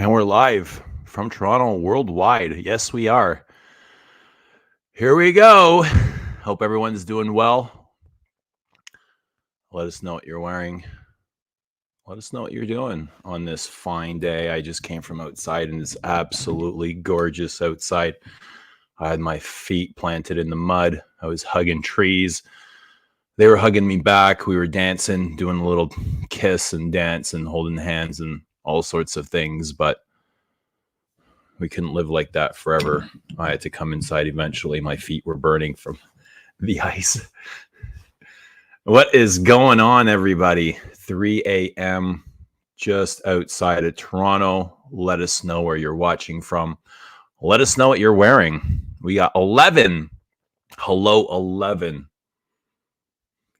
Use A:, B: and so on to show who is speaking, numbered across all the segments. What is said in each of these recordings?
A: And we're live from Toronto worldwide. Yes, we are. Here we go. Hope everyone's doing well. Let us know what you're wearing. Let us know what you're doing on this fine day. I just came from outside and it's absolutely gorgeous outside. I had my feet planted in the mud. I was hugging trees. They were hugging me back. We were dancing, doing a little kiss and dance and holding hands and all sorts of things. But we couldn't live like that forever. I had to come inside eventually. My feet were burning from the ice. What is going on, everybody? 3 a.m. just outside of Toronto. Let us know where you're watching from. Let us know what you're wearing. We got 11. Hello, 11.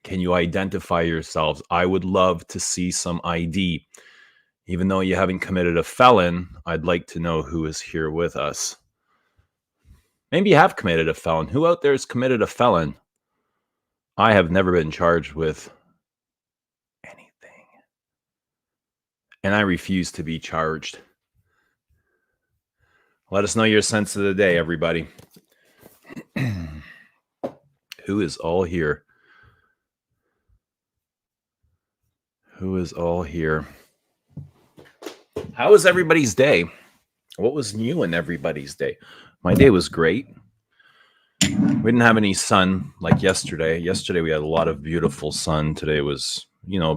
A: Can you identify yourselves? I would love to see some ID. Even though you haven't committed a felon, I'd like to know who is here with us. Maybe you have committed a felon. Who out there has committed a felon? I have never been charged with anything. And I refuse to be charged. Let us know your sense of the day, everybody. Who is all here? Who is all here? How was everybody's day? What was new in everybody's day? My day was great. We didn't have any sun like yesterday. Yesterday we had a lot of beautiful sun. Today was,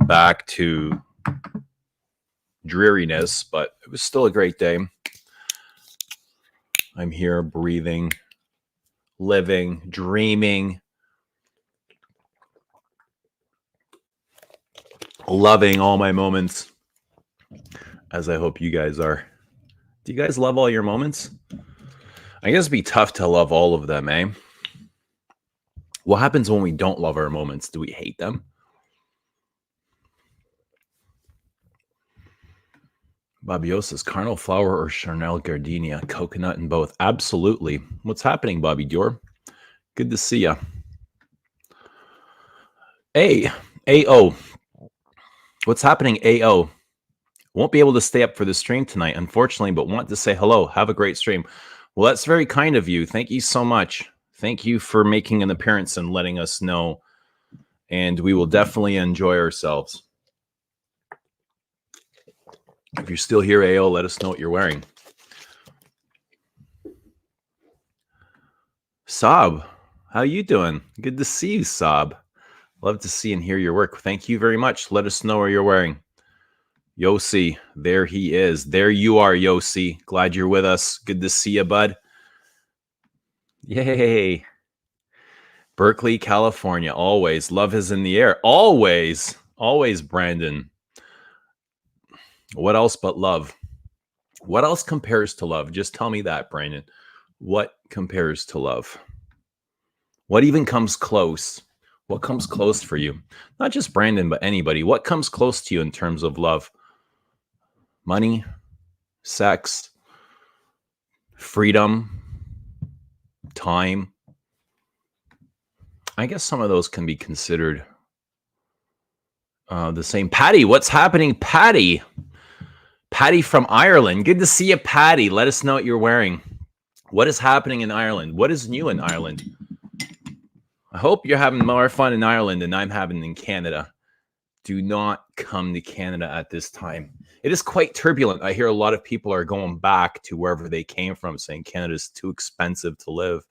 A: back to dreariness, but it was still a great day. I'm here breathing, living, dreaming, loving all my moments, as I hope you guys are. Do you guys love all your moments? I guess it'd be tough to love all of them, eh? What happens when we don't love our moments? Do we hate them? Bobby says, Carnal Flower or Chanel Gardenia? Coconut in both. Absolutely. What's happening, Bobby Dior? Good to see ya. Hey, AO. What's happening, AO? Won't be able to stay up for the stream tonight, unfortunately, but want to say hello. Have a great stream. Well, that's very kind of you. Thank you so much. Thank you for making an appearance and letting us know. And we will definitely enjoy ourselves. If you're still here, AO, let us know what you're wearing. Saab, how you doing? Good to see you, Saab. Love to see and hear your work. Thank you very much. Let us know where you're wearing. Yossi, there he is. There you are, Yossi. Glad you're with us. Good to see you, bud. Yay. Berkeley, California. Always. Love is in the air. Always. Always, Brandon. What else but love? What else compares to love? Just tell me that, Brandon. What compares to love? What even comes close? What comes close for you? Not just Brandon, but anybody. What comes close to you in terms of love? Money, sex, freedom, time. I guess some of those can be considered the same. Patty, what's happening, Patty? Patty from Ireland. Good to see you, Patty. Let us know what you're wearing. What is happening in Ireland? What is new in Ireland? I hope you're having more fun in Ireland than I'm having in Canada. Do not come to Canada at this time. It is quite turbulent. I hear a lot of people are going back to wherever they came from, saying Canada is too expensive to live.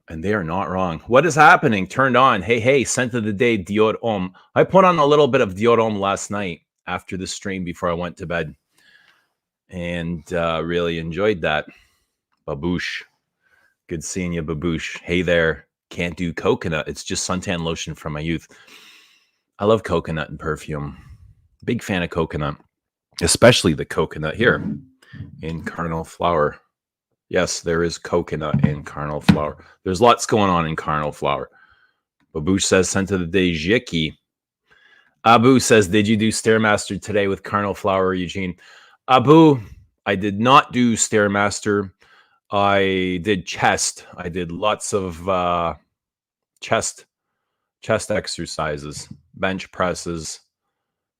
A: And they are not wrong. What is happening? Turned on. Hey, scent of the day, Dior Homme. I put on a little bit of Dior Homme last night after the stream before I went to bed. And really enjoyed that. Babouche. Good seeing you, Babouche. Hey there. Can't do coconut. It's just suntan lotion from my youth. I love coconut and perfume. Big fan of coconut, especially the coconut here in Carnal Flower. Yes, there is coconut in Carnal Flower. There's lots going on in Carnal Flower. Babouche says, scent of the day, Jiki. Abu says, did you do Stairmaster today with Carnal Flower, Eugene? Abu, I did not do Stairmaster. I did chest. I did lots of chest exercises, bench presses,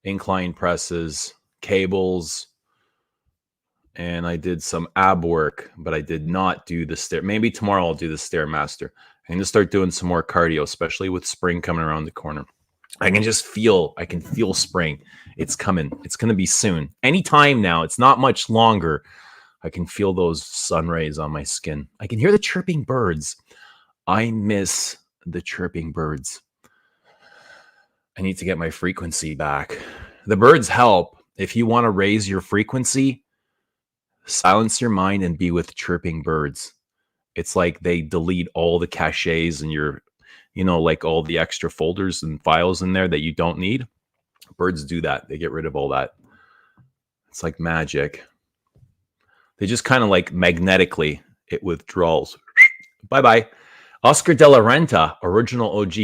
A: incline presses, cables, and I did some ab work, but I did not do the stair. Maybe tomorrow I'll do the Stairmaster. I'm going to start doing some more cardio, especially with spring coming around the corner. I can feel spring. It's coming. It's going to be soon. Anytime now. It's not much longer. I can feel those sun rays on my skin. I can hear the chirping birds. I miss the chirping birds. I need to get my frequency back. The birds help. If you want to raise your frequency, silence your mind and be with chirping birds. It's like they delete all the caches and your, like all the extra folders and files in there that you don't need. Birds do that. They get rid of all that. It's like magic. They just kind of like magnetically, it withdrawals. Bye-bye. Oscar de la Renta, original OG.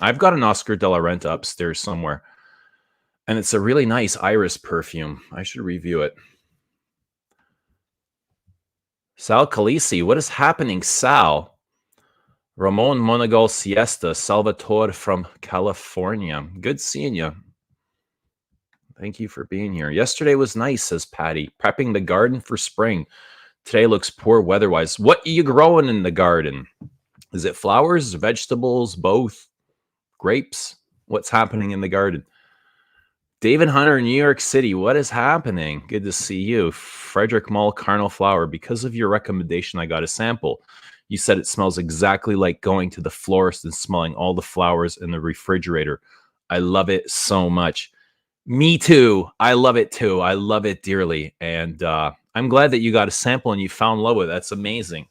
A: I've got an Oscar de la Renta upstairs somewhere. And it's a really nice iris perfume. I should review it. Sal Calisi, what is happening, Sal? Ramon Monagal Siesta, Salvatore from California. Good seeing you. Thank you for being here. Yesterday was nice, says Patty. Prepping the garden for spring. Today looks poor weather-wise. What are you growing in the garden? Is it flowers, vegetables, both? Grapes? What's happening in the garden? David Hunter, New York City. What is happening? Good to see you. Frederic Malle Carnal Flower. Because of your recommendation, I got a sample. You said it smells exactly like going to the florist and smelling all the flowers in the refrigerator. I love it so much. Me too. I love it too. I love it dearly. And I'm glad that you got a sample and you found love with it. That's amazing.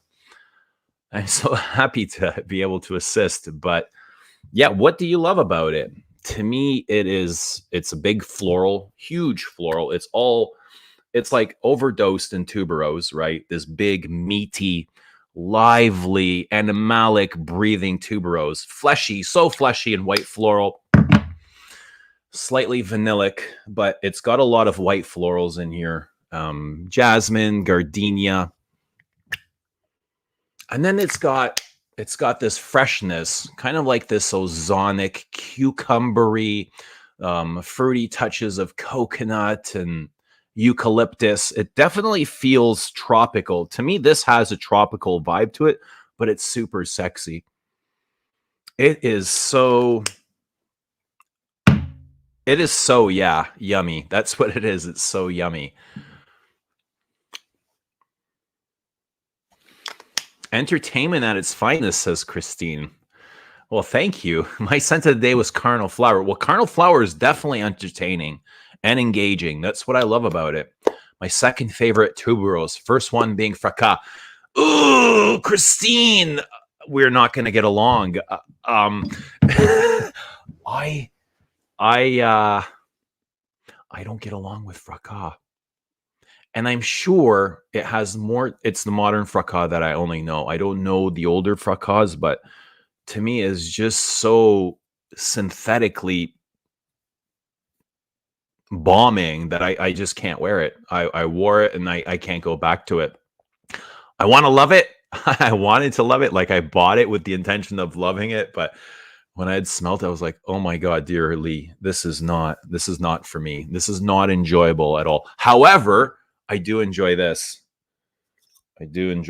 A: I'm so happy to be able to assist. But yeah, what do you love about it? To me, it's a big floral, huge floral. It's like overdosed in tuberose, right? This big, meaty, lively, animalic breathing tuberose. Fleshy, so fleshy and white floral. Slightly vanillic, but it's got a lot of white florals in here. Jasmine, gardenia. And then it's got this freshness, kind of like this ozonic, cucumbery, fruity touches of coconut and eucalyptus. It definitely feels tropical. To me, this has a tropical vibe to it, but it's super sexy. It is so, yeah, yummy. That's what it is. It's so yummy. Entertainment at its finest, says Christine. Well, thank you. My scent of the day was Carnal Flower. Well, Carnal Flower is definitely entertaining and engaging. That's what I love about it. My second favorite tuberose. First one being Fracas. Ooh, Christine, we're not going to get along. I don't get along with Fracas. And I'm sure it has more. It's the modern Fracas that I only know. I don't know the older Fracas, but to me is just so synthetically bombing that I just can't wear it. I wore it and I can't go back to it. I want to love it. I wanted to love it. Like I bought it with the intention of loving it. But when I had smelled it, I was like, oh my God, dear Lee, this is not for me. This is not enjoyable at all. However, I do enjoy this. And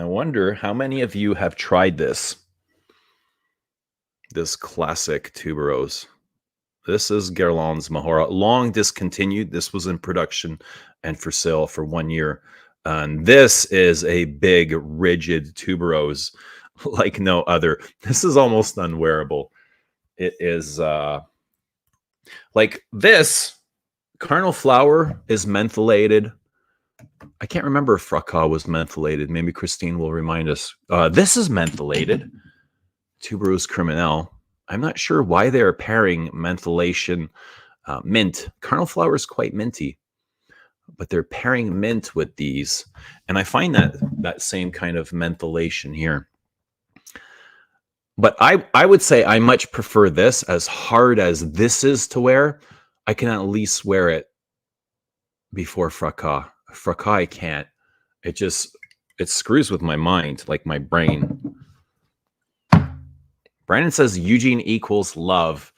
A: I wonder how many of you have tried this classic tuberose. This is Guerlain's Mahora, long discontinued. This was in production and for sale for 1 year. And this is a big, rigid tuberose like no other. This is almost unwearable. It is like this. Carnal Flower is mentholated. I can't remember if Fracas was mentholated. Maybe Christine will remind us. This is mentholated. Tuberose Criminal. I'm not sure why they're pairing menthylation, mint. Carnal Flower is quite minty, but they're pairing mint with these. And I find that same kind of menthylation here. But I would say I much prefer this. As hard as this is to wear, I can at least wear it before Fracas. Fracas, I can't. It screws with my mind, like my brain. Brandon says Eugene equals love.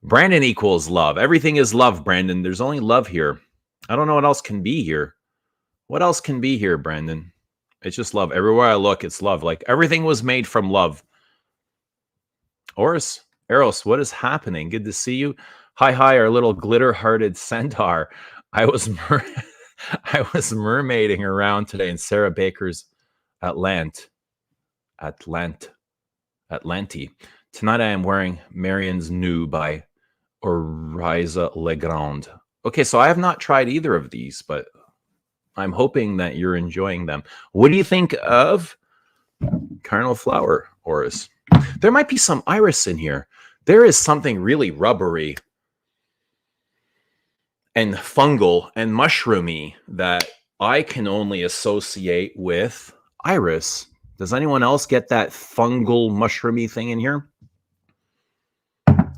A: Brandon equals love. Everything is love, Brandon. There's only love here. I don't know what else can be here. What else can be here, Brandon? It's just love. Everywhere I look, it's love. Like everything was made from love. Eros, what is happening? Good to see you. Hi, our little glitter-hearted centaur. I was mermaiding around today in Sarah Baker's Atlanti. Tonight I am wearing Marianne's New by Oriza Legrand. Okay, so I have not tried either of these, but I'm hoping that you're enjoying them. What do you think of Carnal Flower, Oris? There might be some iris in here. There is something really rubbery and fungal and mushroomy that I can only associate with iris. Does anyone else get that fungal mushroomy thing in here?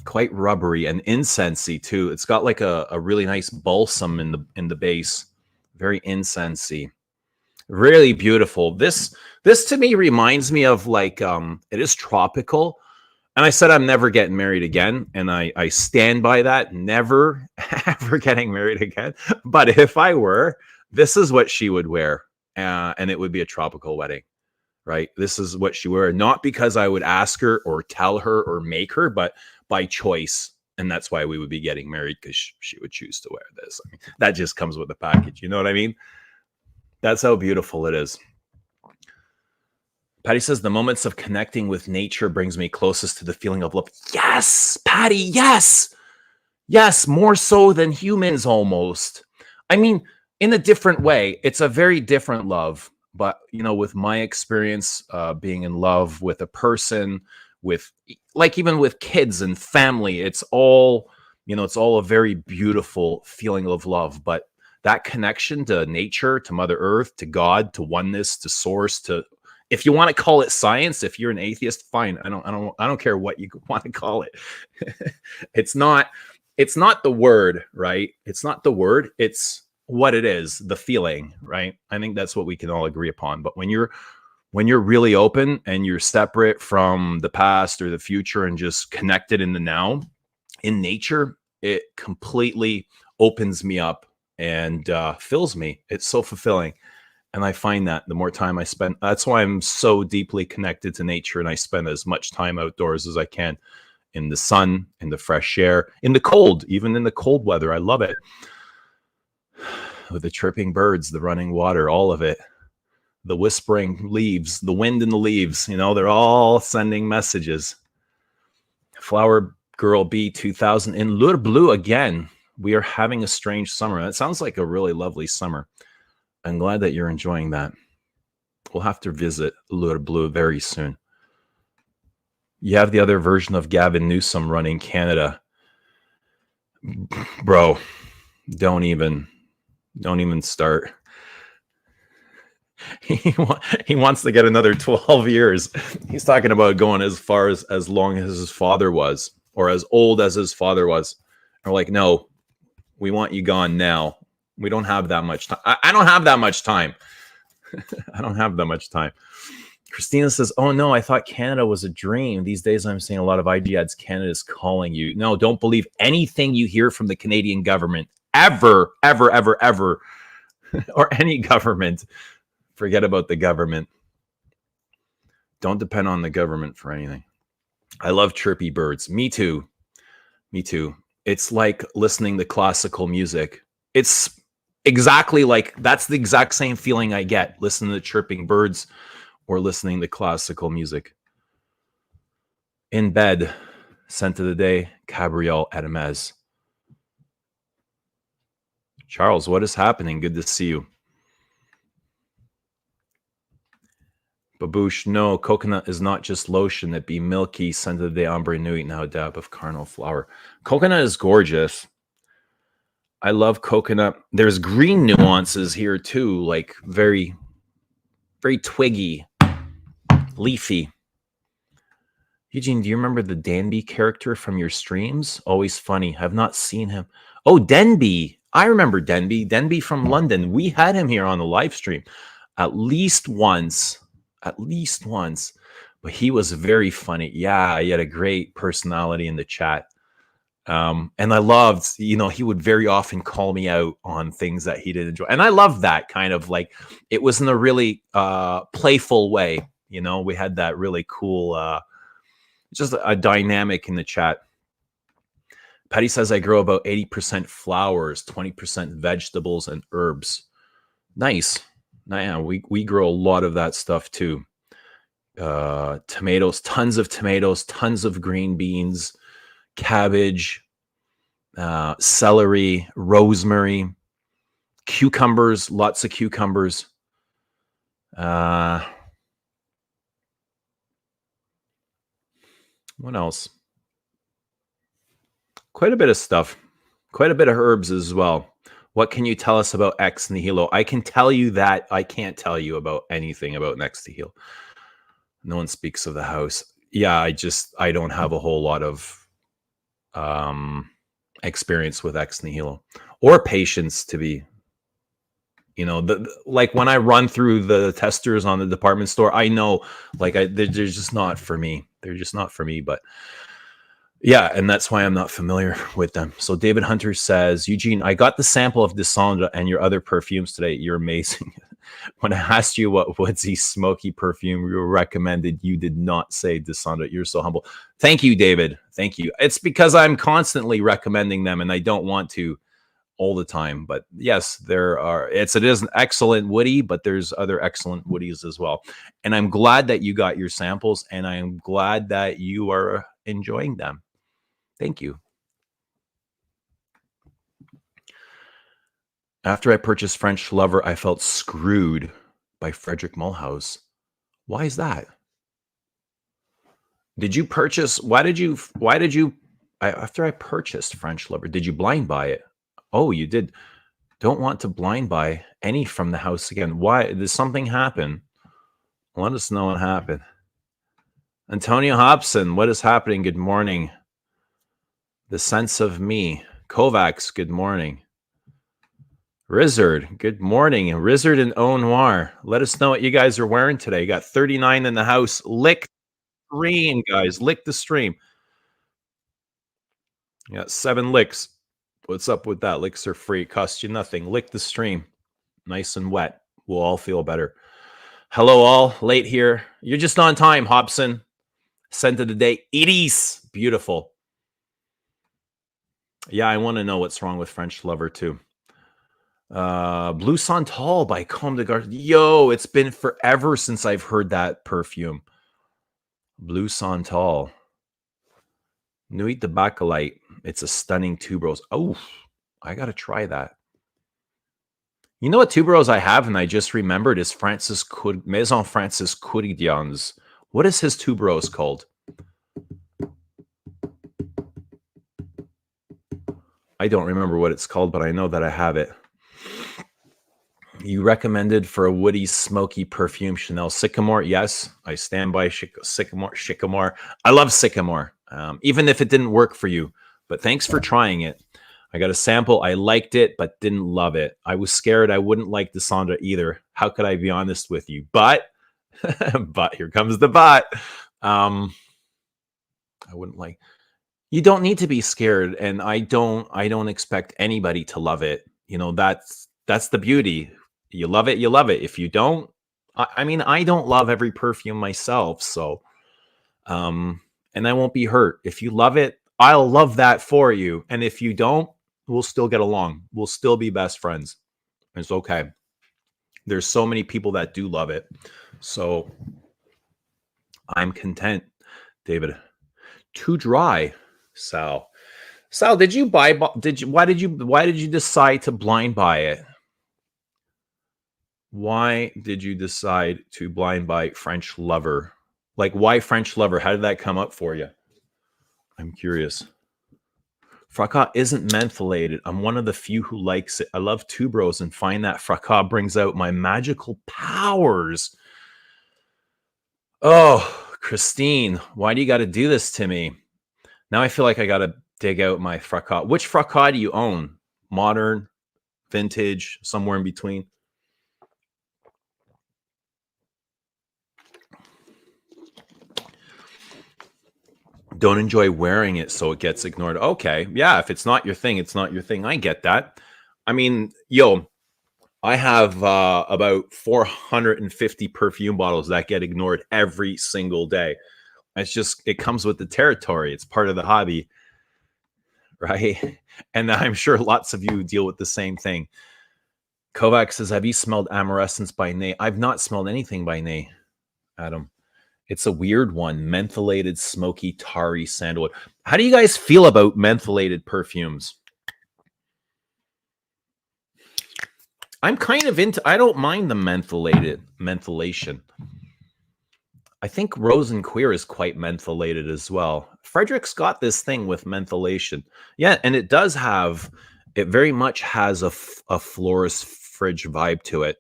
A: Quite rubbery and incensey too. It's got like a really nice balsam in the base. Very incensey. Really beautiful. This to me reminds me of like it is tropical. And I said I'm never getting married again, and I stand by that. Never ever getting married again. But if I were, this is what she would wear, and it would be a tropical wedding, right? This is what she would wear, not because I would ask her or tell her or make her, but by choice. And that's why we would be getting married, because she would choose to wear this. I mean, that just comes with the package. You know what I mean? That's how beautiful it is. Patty says, the moments of connecting with nature brings me closest to the feeling of love. Yes, Patty, yes. Yes, more so than humans almost. I mean, in a different way. It's a very different love. But, you know, with my experience being in love with a person, with like even with kids and family, it's all, you know, it's all a very beautiful feeling of love. But that connection to nature, to Mother Earth, to God, to oneness, to source, to, if you want to call it science, if you're an atheist, fine. I don't care what you want to call it. It's not the word, right? It's not the word. It's what it is, the feeling, right? I think that's what we can all agree upon. But when you're really open and you're separate from the past or the future and just connected in the now, in nature, it completely opens me up and fills me. It's so fulfilling. And I find that the more time I spend, that's why I'm so deeply connected to nature. And I spend as much time outdoors as I can, in the sun, in the fresh air, in the cold, even in the cold weather. I love it. With the chirping birds, the running water, all of it. The whispering leaves, the wind in the leaves, you know, they're all sending messages. Flower Girl B 2000 in Lure Bleu again. We are having a strange summer. That sounds like a really lovely summer. I'm glad that you're enjoying that. We'll have to visit Lure Bleu very soon. You have the other version of Gavin Newsom running Canada. Bro, don't even start. He wants to get another 12 years. He's talking about going as far as long as his father was, or as old as his father was. And we're like, no, we want you gone now. We don't have that much time. I don't have that much time. I don't have that much time. Christina says, oh no, I thought Canada was a dream. These days I'm seeing a lot of IG ads. Canada's calling you. No, don't believe anything you hear from the Canadian government. Ever. Or any government. Forget about the government. Don't depend on the government for anything. I love chirpy birds. Me too. It's like listening to classical music. It's exactly like, that's the exact same feeling I get listening to chirping birds or listening to classical music. In bed, scent of the day, Cabriole Hermes. Charles, what is happening? Good to see you. Babouche, no, coconut is not just lotion. It be milky, scent of the day, ombre nuit, now a dab of Carnal Flower. Coconut is gorgeous. I love coconut. There's green nuances here too, like very, very twiggy, leafy. Eugene, do you remember the Danby character from your streams? Always funny. Have not seen him. Oh, Denby. I remember Denby. Denby from London. We had him here on the live stream at least once. But he was very funny. Yeah, he had a great personality in the chat. And I loved, he would very often call me out on things that he didn't enjoy. And I loved that kind of like, it was in a really playful way. We had that really cool, just a dynamic in the chat. Patty says, I grow about 80% flowers, 20% vegetables and herbs. Nice. Yeah, we grow a lot of that stuff too. Tomatoes, tons of tomatoes, tons of green beans, cabbage, celery, rosemary, cucumbers, lots of cucumbers. What else? Quite a bit of stuff. Quite a bit of herbs as well. What can you tell us about Ex Nihilo? I can tell you that I can't tell you about anything about Ex Nihilo. No one speaks of the house. Yeah, I don't have a whole lot of experience with Ex Nihilo or patience to be, like when I run through the testers on the department store, I know like they're just not for me. They're just not for me, but yeah, and that's why I'm not familiar with them. So David Hunter says, Eugene, I got the sample of Descendre and your other perfumes today. You're amazing. When I asked you what woodsy, smoky perfume you recommended, you did not say Descendre. You're so humble. Thank you, David. Thank you. It's because I'm constantly recommending them and I don't want to all the time. But yes, it is an excellent woody, but there's other excellent woodies as well. And I'm glad that you got your samples and I'm glad that you are enjoying them. Thank you. After I purchased French Lover, I felt screwed by Frederic Malle. Why is that? Did you purchase? After I purchased French Lover, did you blind buy it? Oh, you did. Don't want to blind buy any from the house again. Why? Did something happen? Let us know what happened. Antonio Hobson, what is happening? Good morning. The Sense of Me. Kovacs, good morning. Rizzard, good morning. Rizzard and Au Noir. Let us know what you guys are wearing today. You got 39 in the house. Lick the stream, guys. Lick the stream. You got 7 licks. What's up with that? Licks are free. Cost you nothing. Lick the stream. Nice and wet. We'll all feel better. Hello, all. Late here. You're just on time, Hobson. Scent of the day. Edie's. Beautiful. Yeah, I want to know what's wrong with French Lover, too. Blue Santal by Comme des Garçons. Yo, it's been forever since I've heard that perfume. Blue Santal. Nuit de Bakelite. It's a stunning tuberose. Oh, I got to try that. You know what tuberose I have, and I just remembered, is Maison Francis Couridian's. What is his tuberose called? I don't remember what it's called, but I know that I have it. You recommended for a woody, smoky perfume, Chanel Sycamore. Yes, I stand by Sycamore. I love Sycamore, even if it didn't work for you. But thanks for trying it. I got a sample. I liked it, but didn't love it. I was scared I wouldn't like Descendre either. How could I be honest with you? But, but here comes the but. I wouldn't like. You don't need to be scared, and I don't expect anybody to love it. That's the beauty. You love it, you love it. If you don't, I mean, I don't love every perfume myself, so and I won't be hurt. If you love it, I'll love that for you. And if you don't, we'll still get along. We'll still be best friends. It's okay. There's so many people that do love it. So I'm content, David. Too dry, Sal. Sal, why did you decide to blind buy it? Why did you decide to blind buy French Lover? Like, why French Lover? How did that come up for you? I'm curious. Fracas isn't mentholated. I'm one of the few who likes it. I love tuberose and find that Fracas brings out my magical powers. Oh, Christine, why do you got to do this to me? Now I feel like I got to dig out my Fracas. Which Fracas do you own? Modern, vintage, somewhere in between? don't enjoy wearing it, so it gets ignored. Okay, yeah, if it's not your thing, it's not your thing. I get that. I mean, yo, I have about 450 perfume bottles that get ignored every single day. It's just, it comes with the territory. It's part of the hobby, right? And I'm sure lots of you deal with the same thing. Kovac says, have you smelled Amorescence by Ney? I've not smelled anything by Ney, Adam. It's a weird one. Mentholated, smoky, tarry sandalwood. How do you guys feel about mentholated perfumes? I'm kind of into, I don't mind the mentholation. I think Rose and Queer is quite mentholated as well. Frederic's got this thing with mentholation. Yeah, and it does have, it very much has a florist fridge vibe to it.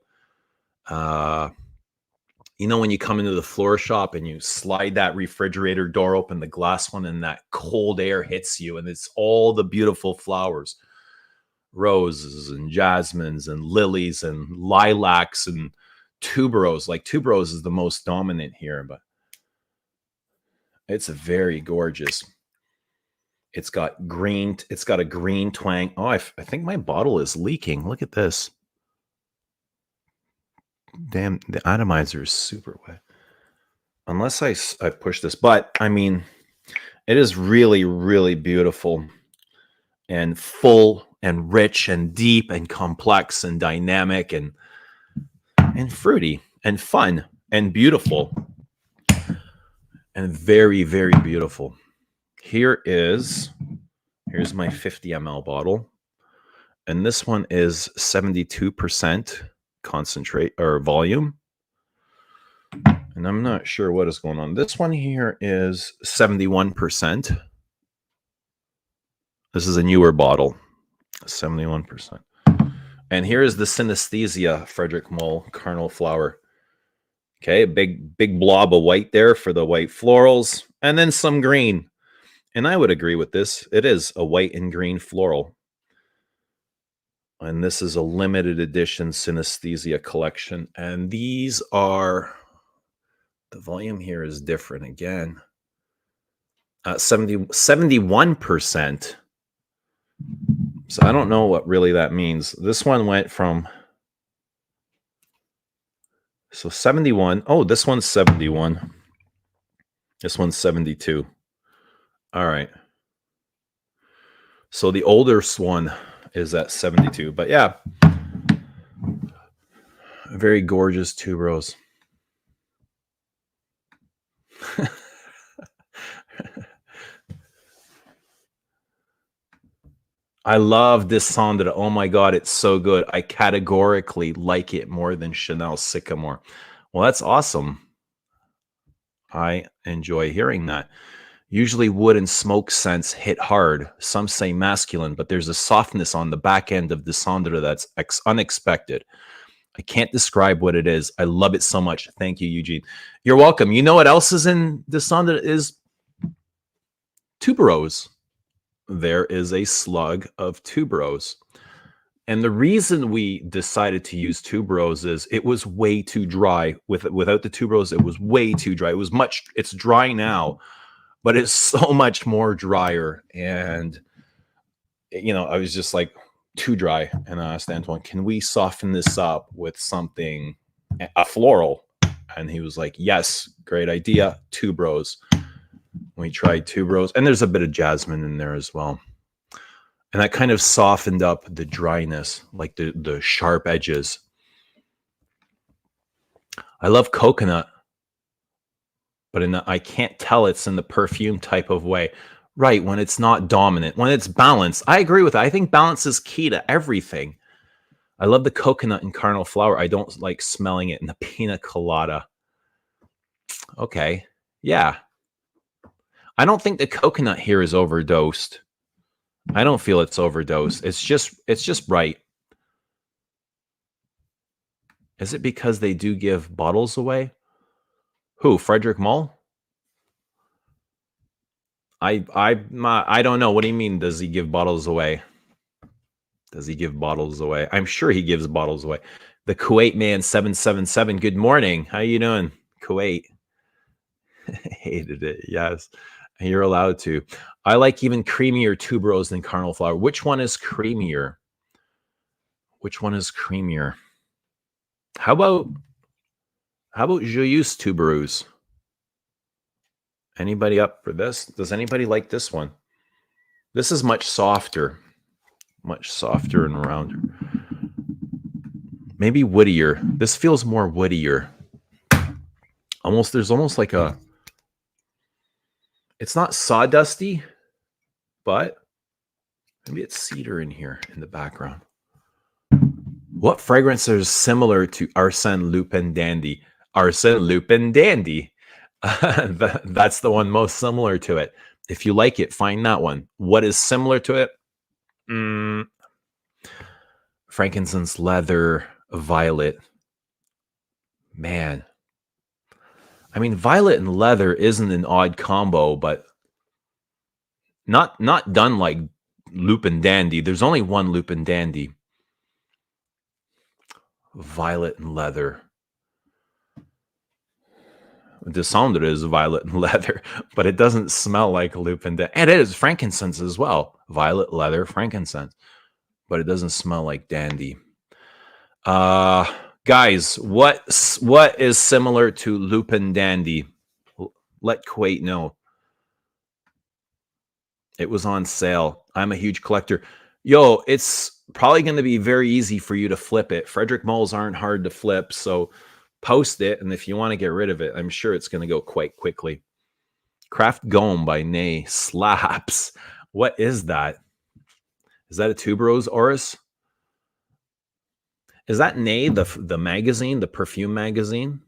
A: You know, when you come into the floor shop and you slide that refrigerator door open, the glass one, and that cold air hits you, and it's all the beautiful flowers. Roses and jasmines and lilies and lilacs and tuberose. Like tuberose is the most dominant here, but it's very gorgeous. It's got green. It's got a green twang. Oh, I think my bottle is leaking. Look at this. Damn, the atomizer is super wet. Unless I push this, but I mean, it is really, really beautiful and full and rich and deep and complex and dynamic and fruity and fun and beautiful and very, very beautiful. Here's my 50 ml bottle, and this one is 72% concentrate or volume, and I'm not sure what is going on. This one here is 71%. This is a newer bottle, 71%. And here is the Synesthesia Frederic Malle Carnal Flower. Okay, a big blob of white there for the white florals, and then some green. And I would agree with this. It is a white and green floral. And this is a limited edition Synesthesia collection. And these are, the volume here is different again. 71%. So I don't know what really that means. This one went from, so 71. Oh, this one's 71. This one's 72. All right. So the oldest one is at 72. But yeah, very gorgeous tuberose. I love this Sandra. Oh my God, it's so good. I categorically like it more than Chanel Sycamore. Well, that's awesome. I enjoy hearing that. Usually wood and smoke scents hit hard. Some say masculine, but there's a softness on the back end of the Sandra that's unexpected. I can't describe what it is. I love it so much. Thank you, Eugene. You're welcome. You know what else is in the Sandra is tuberose. There is a slug of tuberose. And the reason we decided to use tuberose is it was way too dry. Without the tuberose, it was way too dry. It's dry now, but it's so much more drier. And, you know, I was just like, too dry. And I asked Antoine, can we soften this up with something, a floral? And he was like, yes, great idea, tuberose. We tried tuberose, and there's a bit of jasmine in there as well. And that kind of softened up the dryness, like the sharp edges. I love coconut, but I can't tell it's in the perfume type of way. Right, when it's not dominant, when it's balanced. I agree with that. I think balance is key to everything. I love the coconut and Carnal Flower. I don't like smelling it in the pina colada. Okay, yeah. I don't think the coconut here is overdosed. I don't feel it's overdosed. It's just right. Is it because they do give bottles away? Who, Frederic Malle? I don't know. What do you mean? Does he give bottles away? Does he give bottles away? I'm sure he gives bottles away. The Kuwait man 777. Good morning. How you doing, Kuwait? Hated it. Yes. You're allowed to. I like even creamier tuberose than Carnal Flower. Which one is creamier? Which one is creamier? How about Joyeuse tuberose? Anybody up for this? Does anybody like this one? This is much softer and rounder. Maybe woodier. This feels more woodier. There's almost like a, it's not sawdusty, but maybe it's cedar in here in the background. What fragrance is similar to Arsène Lupin Dandy? Arsène Lupin Dandy. That's the one most similar to it. If you like it, find that one. What is similar to it? Frankincense, leather, violet. Man. I mean, violet and leather isn't an odd combo, but not done like Lupin Dandy. There's only one Lupin Dandy. Violet and leather. Descendre is violet and leather, but it doesn't smell like Lupin Dandy. And it is frankincense as well. Violet, leather, frankincense. But it doesn't smell like dandy. Guys, what is similar to Lupin Dandy? Let Kuwait know. It was on sale. I'm a huge collector. Yo, it's probably going to be very easy for you to flip it. Frederic Malles aren't hard to flip, so post it, and if you want to get rid of it, I'm sure it's going to go quite quickly. Craft Gomme by Nay slaps. What is that? Is that a tuberose, Oris? Is that Nay the magazine, the perfume magazine?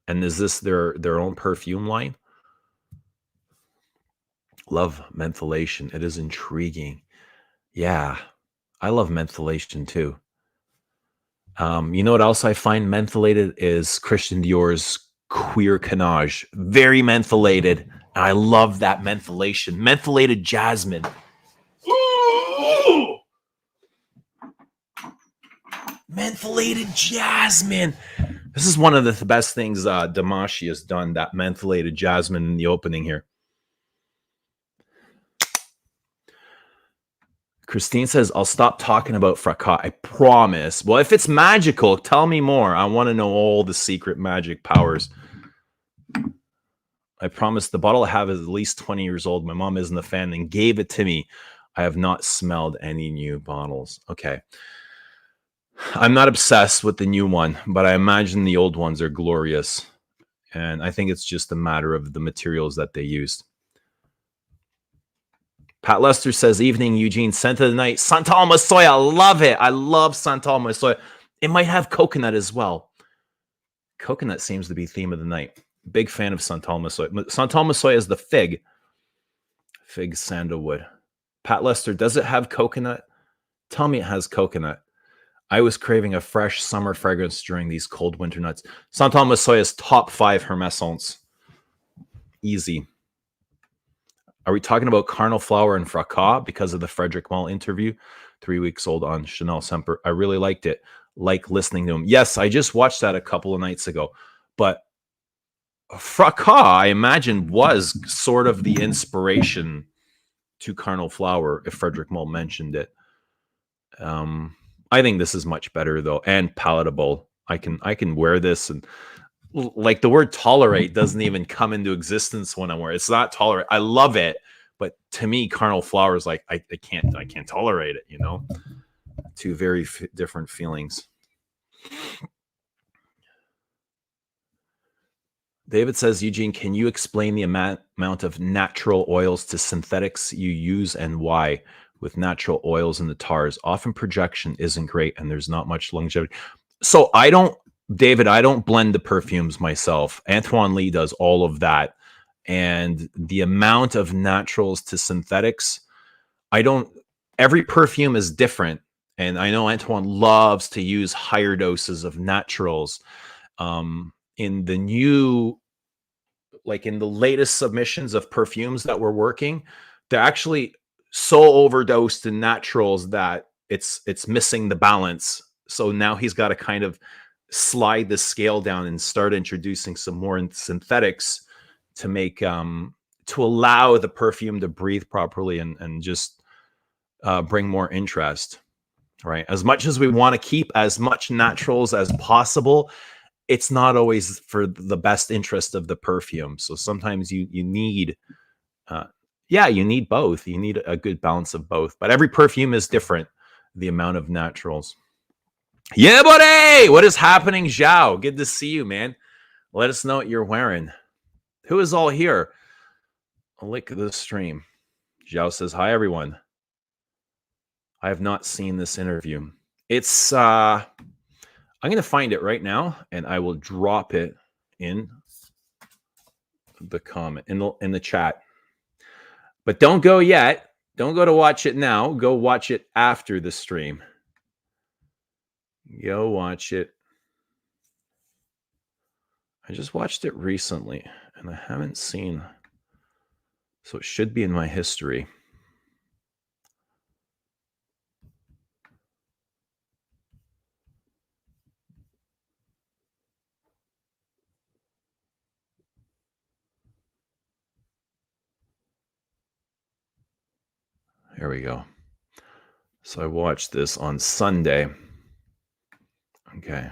A: And is this their own perfume line? Love mentholation. It is intriguing. Yeah, I love mentholation too. You know what else I find mentholated is Christian Dior's Queer Canage. Very mentholated. And I love that mentholation. Mentholated jasmine. Ooh! Mentholated jasmine. This is one of the best things Damashi has done, that mentholated jasmine in the opening here. Christine says, I'll stop talking about Fracas. I promise. Well, if it's magical, tell me more. I want to know all the secret magic powers. I promise. The bottle I have is at least 20 years old. My mom isn't a fan and gave it to me. I have not smelled any new bottles. Okay. I'm not obsessed with the new one, but I imagine the old ones are glorious. And I think it's just a matter of the materials that they used. Pat Lester says, evening, Eugene, scent of the night. Santal Masoya, love it. I love Santal Masoya. It might have coconut as well. Coconut seems to be theme of the night. Big fan of Santal Masoya. Santal Masoya is the fig. Fig sandalwood. Pat Lester, does it have coconut? Tell me it has coconut. I was craving a fresh summer fragrance during these cold winter nights. Santal Masoya's top 5 Hermescents. Easy. Are we talking about Carnal Flower and Fracas because of the Frederic Malle interview? 3 weeks old on Chanel Semper. I really liked it. Like listening to him. Yes, I just watched that a couple of nights ago. But Fracas, I imagine, was sort of the inspiration to Carnal Flower, if Frederic Malle mentioned it. I think this is much better, though, and palatable. I can wear this, and like the word tolerate doesn't even come into existence when I wear it. It's not tolerate. I love it, but to me, Carnal Flower is like I can't tolerate it. You know, two very different feelings. David says, Eugene, can you explain the amount of natural oils to synthetics you use and why? With natural oils and the tars, often projection isn't great and there's not much longevity. So David, I don't blend the perfumes myself. Antoine Lee does all of that. And the amount of naturals to synthetics, every perfume is different. And I know Antoine loves to use higher doses of naturals. In the new, like in the latest submissions of perfumes that we're working, they're actually so overdosed in naturals that it's missing the balance. So now he's got to kind of slide the scale down and start introducing some more synthetics to make to to allow the perfume to breathe properly and just bring more interest, right? As much as we want to keep as much naturals as possible, it's not always for the best interest of the perfume. So sometimes you need, you need both. You need a good balance of both. But every perfume is different, the amount of naturals. Yeah, buddy! What is happening, Zhao? Good to see you, man. Let us know what you're wearing. Who is all here? I'll link the stream. Zhao says, hi, everyone. I have not seen this interview. It's, I'm going to find it right now, and I will drop it in the comment, in the chat. But don't go yet. Don't go to watch it now. Go watch it after the stream. Go watch it. I just watched it recently, and I haven't seen, so it should be in my history. Here we go. So I watched this on Sunday. Okay.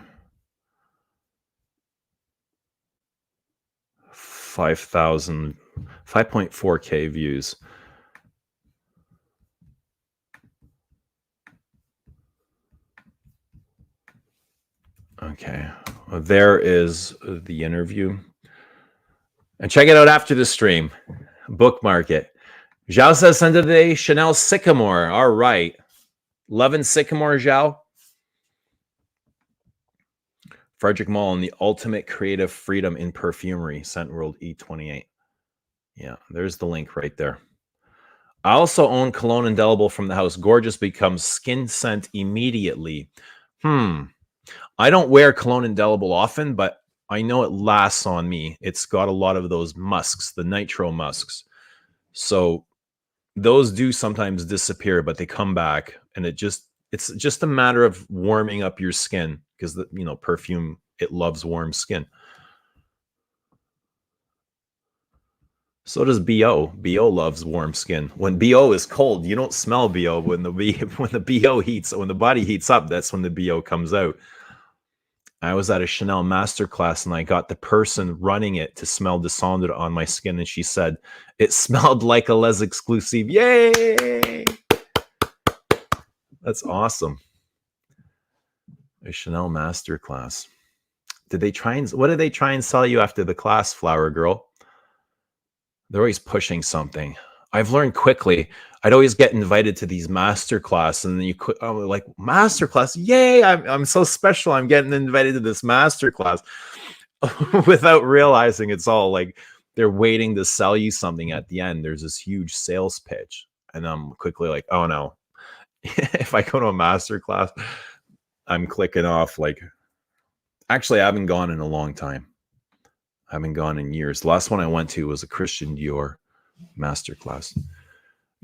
A: 5.4K views. Okay. Well, there is the interview. And check it out after the stream. Bookmark it. Zhao says, send today Chanel Sycamore. All right. Loving Sycamore, Zhao. Frederic Malle and the ultimate creative freedom in perfumery. Scent World E28. Yeah, there's the link right there. I also own Cologne Indelible from the house. Gorgeous becomes skin scent immediately. I don't wear Cologne Indelible often, but I know it lasts on me. It's got a lot of those musks, the nitro musks. So those do sometimes disappear, but they come back, and it's just a matter of warming up your skin, because perfume, it loves warm skin. So does BO. BO loves warm skin. When BO is cold, you don't smell BO. When the body heats up, that's when the BO comes out. I was at a Chanel masterclass, and I got the person running it to smell Descendre on my skin, and she said it smelled like a Les Exclusifs. Yay! That's awesome. A Chanel masterclass. What did they try and sell you after the class, Flower Girl? They're always pushing something. I've learned quickly. I'd always get invited to these masterclass, and then I'm like, masterclass, yay! I'm so special. I'm getting invited to this masterclass, without realizing it's all like they're waiting to sell you something at the end. There's this huge sales pitch, and I'm quickly like, oh no! If I go to a masterclass, I'm clicking off. Like, actually, I haven't gone in a long time. I haven't gone in years. The last one I went to was a Christian Dior masterclass.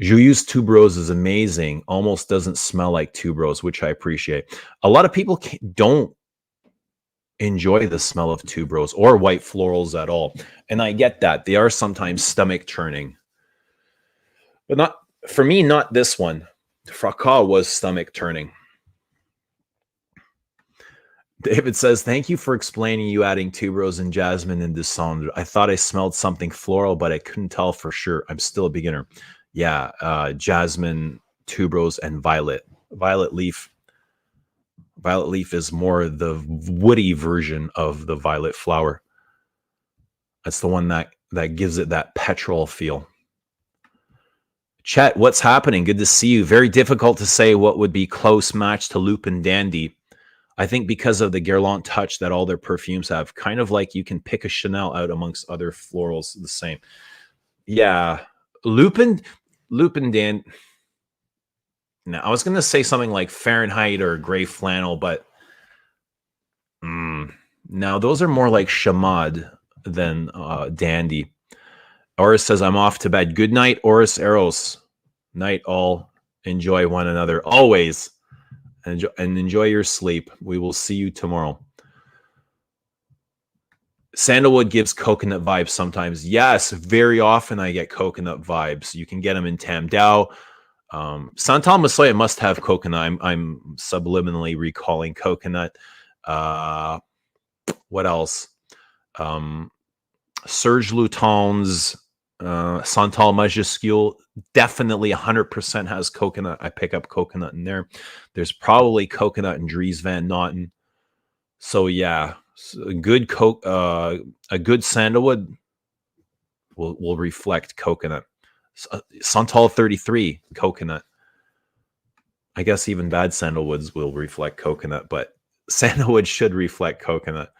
A: Joyeuse Tuberose is amazing. Almost doesn't smell like tuberose, which I appreciate. A lot of people don't enjoy the smell of tuberose or white florals at all. And I get that. They are sometimes stomach churning. But not for me, not this one. Fracas was stomach turning. David says, thank you for explaining you adding tuberose and jasmine in Descendre. I thought I smelled something floral, but I couldn't tell for sure. I'm still a beginner. Yeah, jasmine, tuberose, and violet. Violet leaf. Violet leaf is more the woody version of the violet flower. That's the one that gives it that petrol feel. Chet, what's happening? Good to see you. Very difficult to say what would be close match to Lupin Dandy. I think because of the Guerlain touch that all their perfumes have, kind of like you can pick a Chanel out amongst other florals the same. Yeah, Lupin Dan. Now, I was going to say something like Fahrenheit or Gray Flannel, but now those are more like Chamade than Dandy. Oris says, I'm off to bed. Good night, Oris Eros. Night all. Enjoy one another. Always. Enjoy your sleep. We will see you tomorrow. Sandalwood gives coconut vibes sometimes. Yes, very often I get coconut vibes. You can get them in Tam Dao. Santal Masaya must have coconut. I'm subliminally recalling coconut. What else? Serge Luton's Santal Majuscule definitely 100% has coconut. I pick up coconut in there. There's probably coconut in Dries Van Noten. So yeah, a good sandalwood will reflect coconut. Santal 33 coconut. I guess even bad sandalwoods will reflect coconut, but sandalwood should reflect coconut.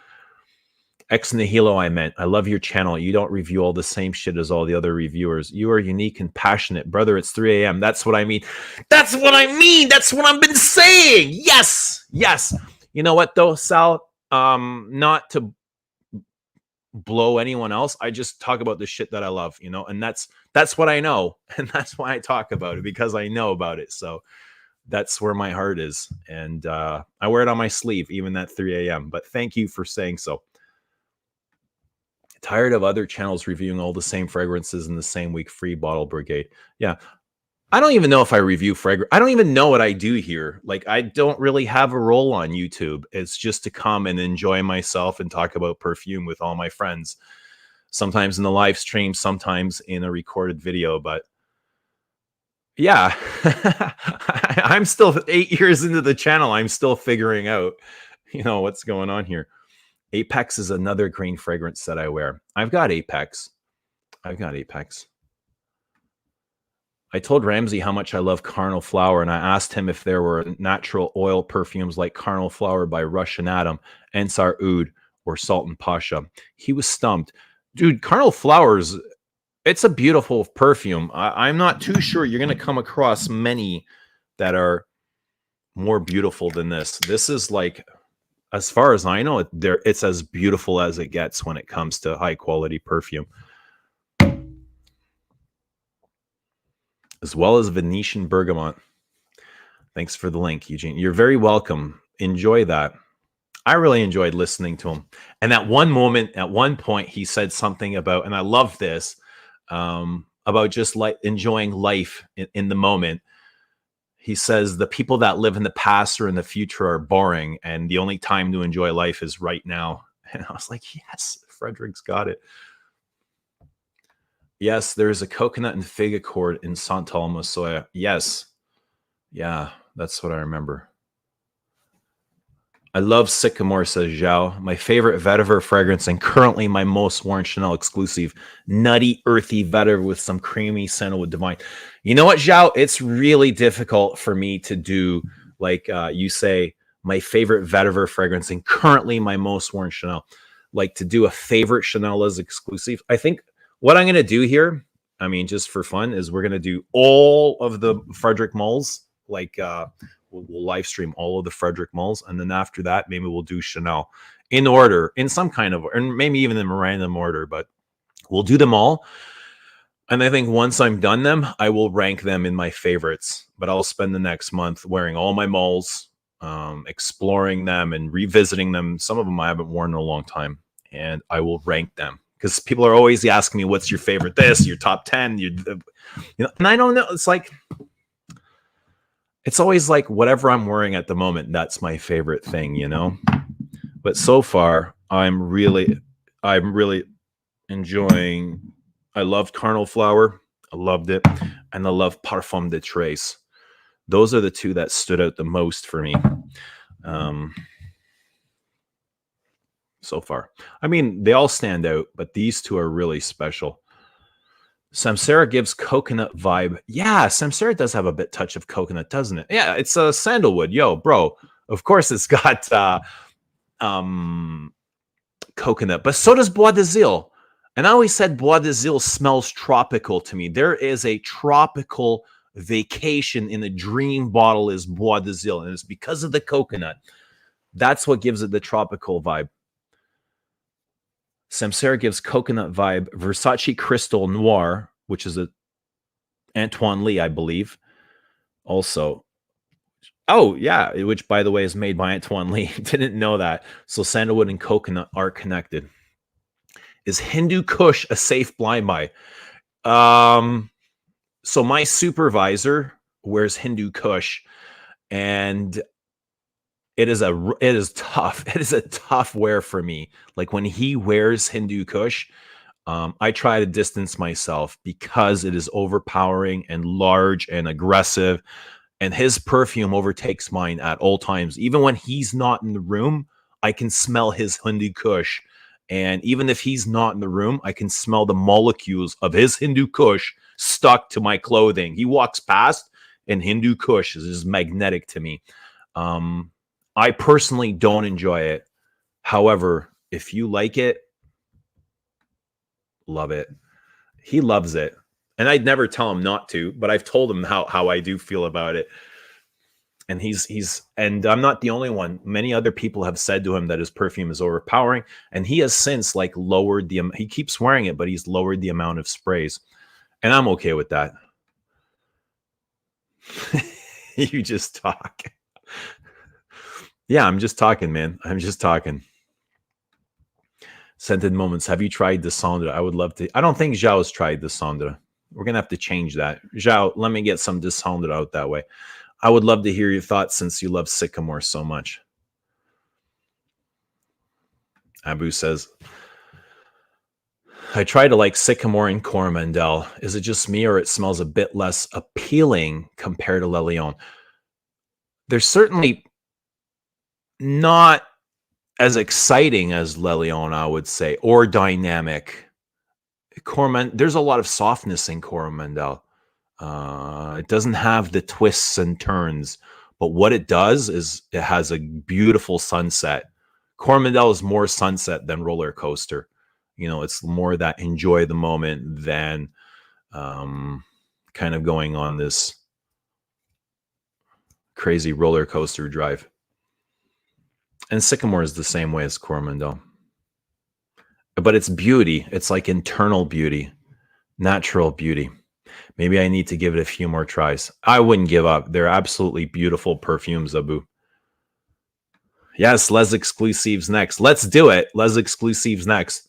A: Ex nihilo, I meant. I love your channel. You don't review all the same shit as all the other reviewers. You are unique and passionate. Brother, it's 3 a.m. That's what I mean. That's what I mean. That's what I've been saying. Yes. Yes. You know what, though, Sal? Not to blow anyone else. I just talk about the shit that I love, you know, and that's what I know. And that's why I talk about it, because I know about it. So that's where my heart is. And I wear it on my sleeve, even at 3 a.m. But thank you for saying so. Tired of other channels reviewing all the same fragrances in the same week. Free bottle brigade. Yeah. I don't even know if I review fragrance. I don't even know what I do here. Like, I don't really have a role on YouTube. It's just to come and enjoy myself and talk about perfume with all my friends. Sometimes in the live stream, sometimes in a recorded video. But yeah, I'm still 8 years into the channel. I'm still figuring out, you know, what's going on here. Apex is another green fragrance that I wear. I've got Apex. I told Ramsey how much I love Carnal Flower, and I asked him if there were natural oil perfumes like Carnal Flower by Russian Atom, Ensar Oud, or Sultan Pasha. He was stumped. Dude, Carnal Flowers, it's a beautiful perfume. I'm not too sure you're going to come across many that are more beautiful than this. This is like, as far as I know, it's as beautiful as it gets when it comes to high quality perfume. As well as Venetian Bergamot. Thanks for the link, Eugene. You're very welcome. Enjoy that. I really enjoyed listening to him. And at one point, he said something about, and I love this, about just like enjoying life in the moment. He says the people that live in the past or in the future are boring, and the only time to enjoy life is right now. And I was like, yes, Frederick's got it. Yes, there's a coconut and fig accord in Santal Mosoya. Yes. Yeah, that's what I remember. I love Sycamore, says Zhao. My favorite vetiver fragrance and currently my most worn Chanel exclusive. Nutty, earthy vetiver with some creamy sandalwood divine. You know what, Zhao? It's really difficult for me to do, like you say, my favorite vetiver fragrance and currently my most worn Chanel. Like, to do a favorite Chanel as exclusive. I think what I'm going to do here, I mean, just for fun, is we're going to do all of the Frederic Malles, like we'll live stream all of the Frederic Malles, and then after that, maybe we'll do Chanel in order, in some kind of, and maybe even in random order, but we'll do them all. And I think once I'm done them, I will rank them in my favorites, but I'll spend the next month wearing all my Malles, exploring them and revisiting them. Some of them I haven't worn in a long time, and I will rank them. Because people are always asking me, what's your favorite this, your top 10, you know, and I don't know. It's always like whatever I'm wearing at the moment, that's my favorite thing, you know? But so far, I'm really enjoying, I loved Carnal Flower. I loved it. And I love Parfum de Trace. Those are the two that stood out the most for me. So far. I mean, they all stand out, but these two are really special. Samsara gives coconut vibe. Yeah, Samsara does have a bit touch of coconut, doesn't it? Yeah, it's a sandalwood. Yo, bro. Of course it's got coconut, but so does Bois d'Azil. And I always said Bois d'Azil smells tropical to me. There is a tropical vacation in the dream bottle is Bois d'Azil, and it's because of the coconut. That's what gives it the tropical vibe. Samsara gives coconut vibe. Versace Crystal Noir, which is a Antoine Lee, I believe. Also, oh yeah, which by the way is made by Antoine Lee. Didn't know that. So sandalwood and coconut are connected. Is Hindu Kush a safe blind buy? So my supervisor wears Hindu Kush, and it is tough. It is a tough wear for me. Like when he wears Hindu Kush, I try to distance myself because it is overpowering and large and aggressive. And his perfume overtakes mine at all times. Even when he's not in the room, I can smell his Hindu Kush. And even if he's not in the room, I can smell the molecules of his Hindu Kush stuck to my clothing. He walks past, and Hindu Kush is just magnetic to me. I personally don't enjoy it. However, if you like it, love it. He loves it. And I'd never tell him not to, but I've told him how I do feel about it. And and I'm not the only one. Many other people have said to him that his perfume is overpowering, and he has since like lowered he keeps wearing it, but he's lowered the amount of sprays. And I'm okay with that. You just talk. Yeah, I'm just talking, man. I'm just talking. Scented moments. Have you tried the Sandra? I would love to. I don't think Zhao's tried the Sandra. We're going to have to change that. Zhao, let me get some Sandra out that way. I would love to hear your thoughts since you love Sycamore so much. Abu says, I try to like Sycamore and Coromandel. Is it just me or it smells a bit less appealing compared to Le Lion? They're certainly not as exciting as Le Lion, I would say, or dynamic. There's a lot of softness in Coromandel. It doesn't have the twists and turns, but what it does is it has a beautiful sunset. Coromandel is more sunset than roller coaster. You know, it's more that enjoy the moment than kind of going on this crazy roller coaster drive. And Sycamore is the same way as Coromandel. But it's beauty. It's like internal beauty, natural beauty. Maybe I need to give it a few more tries. I wouldn't give up. They're absolutely beautiful perfumes, Abu. Yes, Les Exclusifs next. Let's do it. Les Exclusifs next.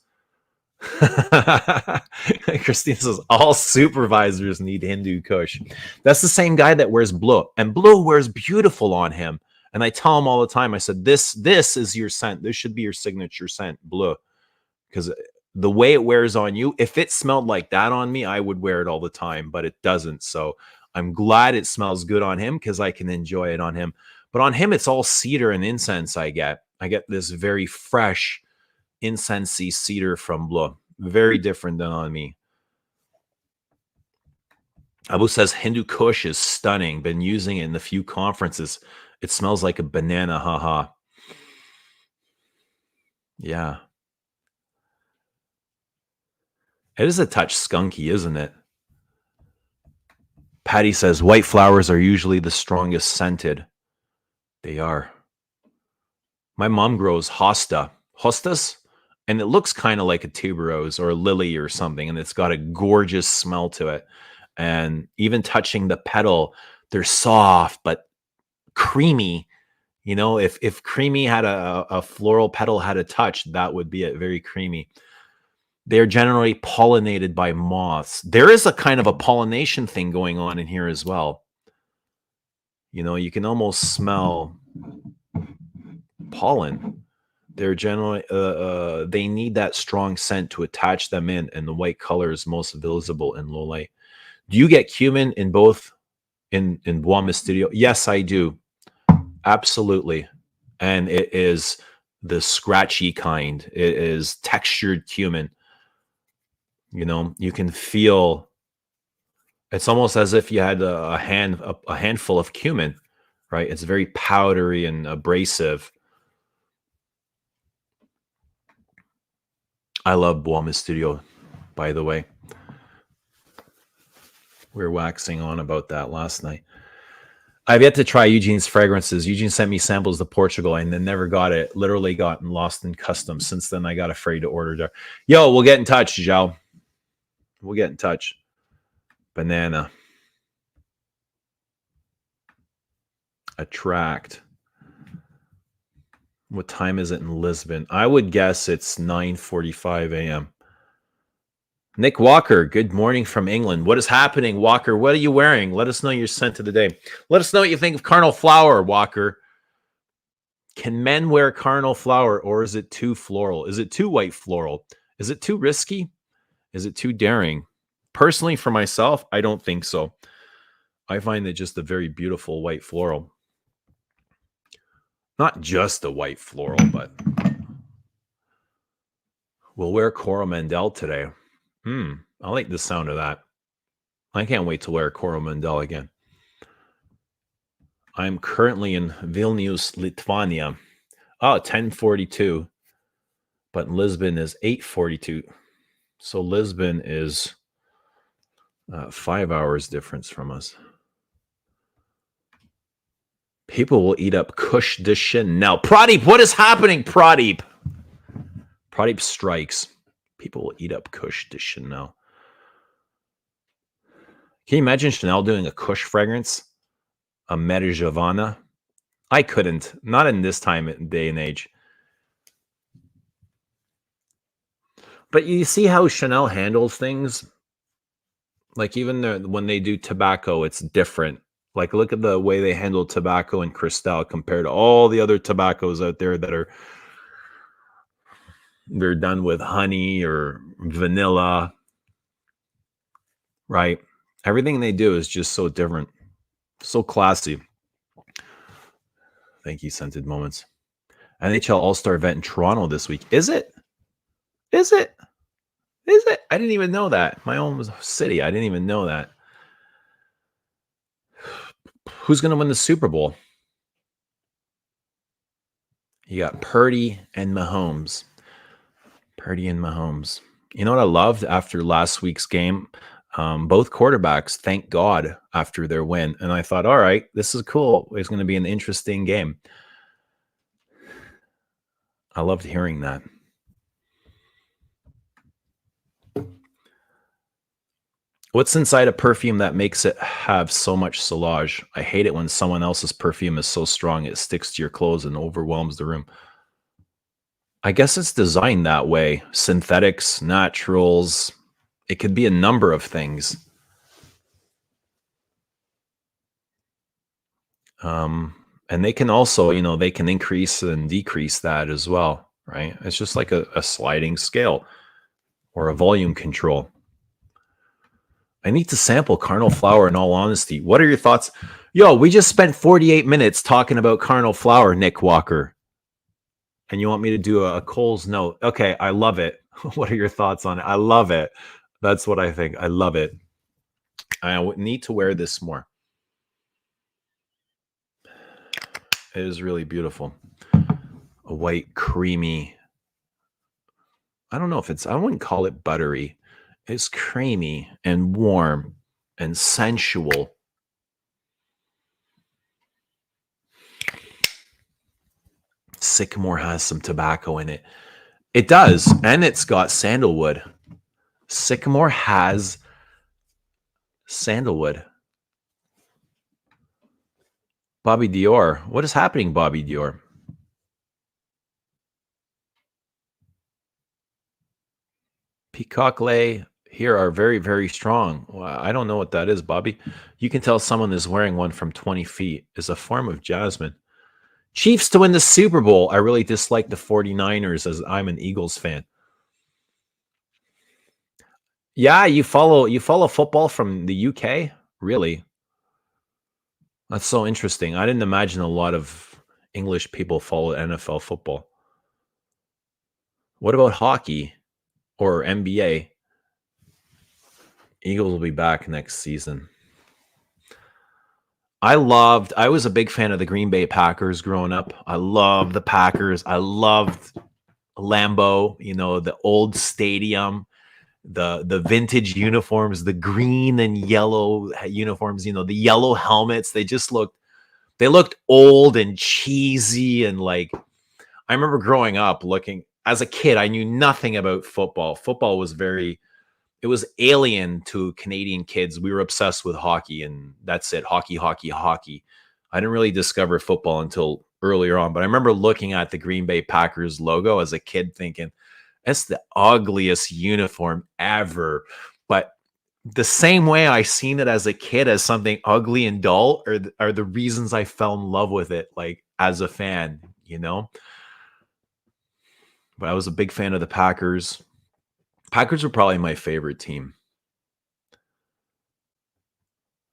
A: Christine says, all supervisors need Hindu Kush. That's the same guy that wears Bleu. And Bleu wears beautiful on him. And I tell him all the time, I said, this is your scent. This should be your signature scent, Bleu. Because the way it wears on you, if it smelled like that on me, I would wear it all the time, but it doesn't. So I'm glad it smells good on him because I can enjoy it on him. But on him, it's all cedar and incense I get. I get this very fresh, incensey cedar from Bleu. Very different than on me. Abu says, Hindu Kush is stunning. Been using it in a few conferences. It smells like a banana, haha. Yeah. It is a touch skunky, isn't it? Patty says, white flowers are usually the strongest scented. They are. My mom grows hostas, and it looks kind of like a tuberose or a lily or something, and it's got a gorgeous smell to it. And even touching the petal, they're soft but creamy. You know, if creamy had a floral petal had a touch, that would be it, very creamy. They're generally pollinated by moths. There is a kind of a pollination thing going on in here as well. You know, you can almost smell pollen. They're generally, they need that strong scent to attach them in, and the white color is most visible in low light. Do you get cumin in both in Bois Mysterio? Yes, I do. Absolutely. And it is the scratchy kind. It is textured cumin. You know, you can feel it's almost as if you had a handful of cumin, right? It's very powdery and abrasive. I love Bois Mysterio, by the way. We were waxing on about that last night. I've yet to try Eugene's fragrances. Eugene sent me samples to Portugal and then never got it. Literally gotten lost in customs. Since then, I got afraid to order there. Yo, we'll get in touch, Zhao. We'll get in touch. Banana. Attract. What time is it in Lisbon? I would guess it's 9:45 a.m. Nick Walker, good morning from England. What is happening, Walker? What are you wearing? Let us know your scent of the day. Let us know what you think of Carnal Flower, Walker. Can men wear Carnal Flower, or is it too floral? Is it too white floral? Is it too risky? Is it too daring? Personally, for myself, I don't think so. I find it just a very beautiful white floral. Not just a white floral, but we'll wear Coromandel today. I like the sound of that. I can't wait to wear Coromandel again. I'm currently in Vilnius, Lithuania. Oh, 10:42. But Lisbon is 8:42. So Lisbon is 5 hours difference from us. People will eat up Kush de Chanel. Pradeep, what is happening, Pradeep? Pradeep strikes. People will eat up Kush de Chanel. Can you imagine Chanel doing a Kush fragrance? A Marijuana? I couldn't. Not in this day and age. But you see how Chanel handles things? Like even when they do tobacco, it's different. Like look at the way they handle tobacco and Cristal compared to all the other tobaccos out there that they're done with honey or vanilla, right? Everything they do is just so different, so classy. Thank you, Scented Moments. NHL All-Star event in Toronto this week. Is it? Is it? Is it? I didn't even know that. My own city. I didn't even know that. Who's going to win the Super Bowl? You got Purdy and Mahomes. Purdy and Mahomes. You know what I loved after last week's game? Both quarterbacks, thank God, after their win. And I thought, all right, this is cool. It's going to be an interesting game. I loved hearing that. What's inside a perfume that makes it have so much sillage? I hate it when someone else's perfume is so strong it sticks to your clothes and overwhelms the room. I guess it's designed that way. Synthetics, naturals. It could be a number of things. And they can also, they can increase and decrease that as well, right? It's just like a sliding scale or a volume control. I need to sample Carnal Flower in all honesty. What are your thoughts? Yo, we just spent 48 minutes talking about Carnal Flower, Nick Walker. And you want me to do a Cole's note? Okay, I love it. What are your thoughts on it? I love it. That's what I think. I love it. I need to wear this more. It is really beautiful. A white, creamy. I don't know if I wouldn't call it buttery. It's creamy and warm and sensual. Sycamore has some tobacco in it. It does. And it's got sandalwood. Sycamore has sandalwood. Bobby Dior. What is happening, Bobby Dior? Peacock lay here are very, very strong. Well, I don't know what that is, Bobby. You can tell someone is wearing one from 20 feet. It's a form of jasmine. Chiefs to win the Super Bowl. I really dislike the 49ers as I'm an Eagles fan. Yeah, you follow football from the UK? Really? That's so interesting. I didn't imagine a lot of English people follow NFL football. What about hockey or NBA? Eagles will be back next season. I was a big fan of the Green Bay Packers growing up. I loved the Packers. I loved Lambeau, the old stadium, the vintage uniforms, the green and yellow uniforms, the yellow helmets. They looked old and cheesy. And like, I remember growing up as a kid, I knew nothing about football. Football was it was alien to Canadian kids. We were obsessed with hockey, and that's it. Hockey, hockey, hockey. I didn't really discover football until earlier on, but I remember looking at the Green Bay Packers logo as a kid thinking, It's the ugliest uniform ever. But the same way I seen it as a kid as something ugly and dull are the reasons I fell in love with it, like as a fan, you know? But I was a big fan of the Packers. Packers were probably my favorite team.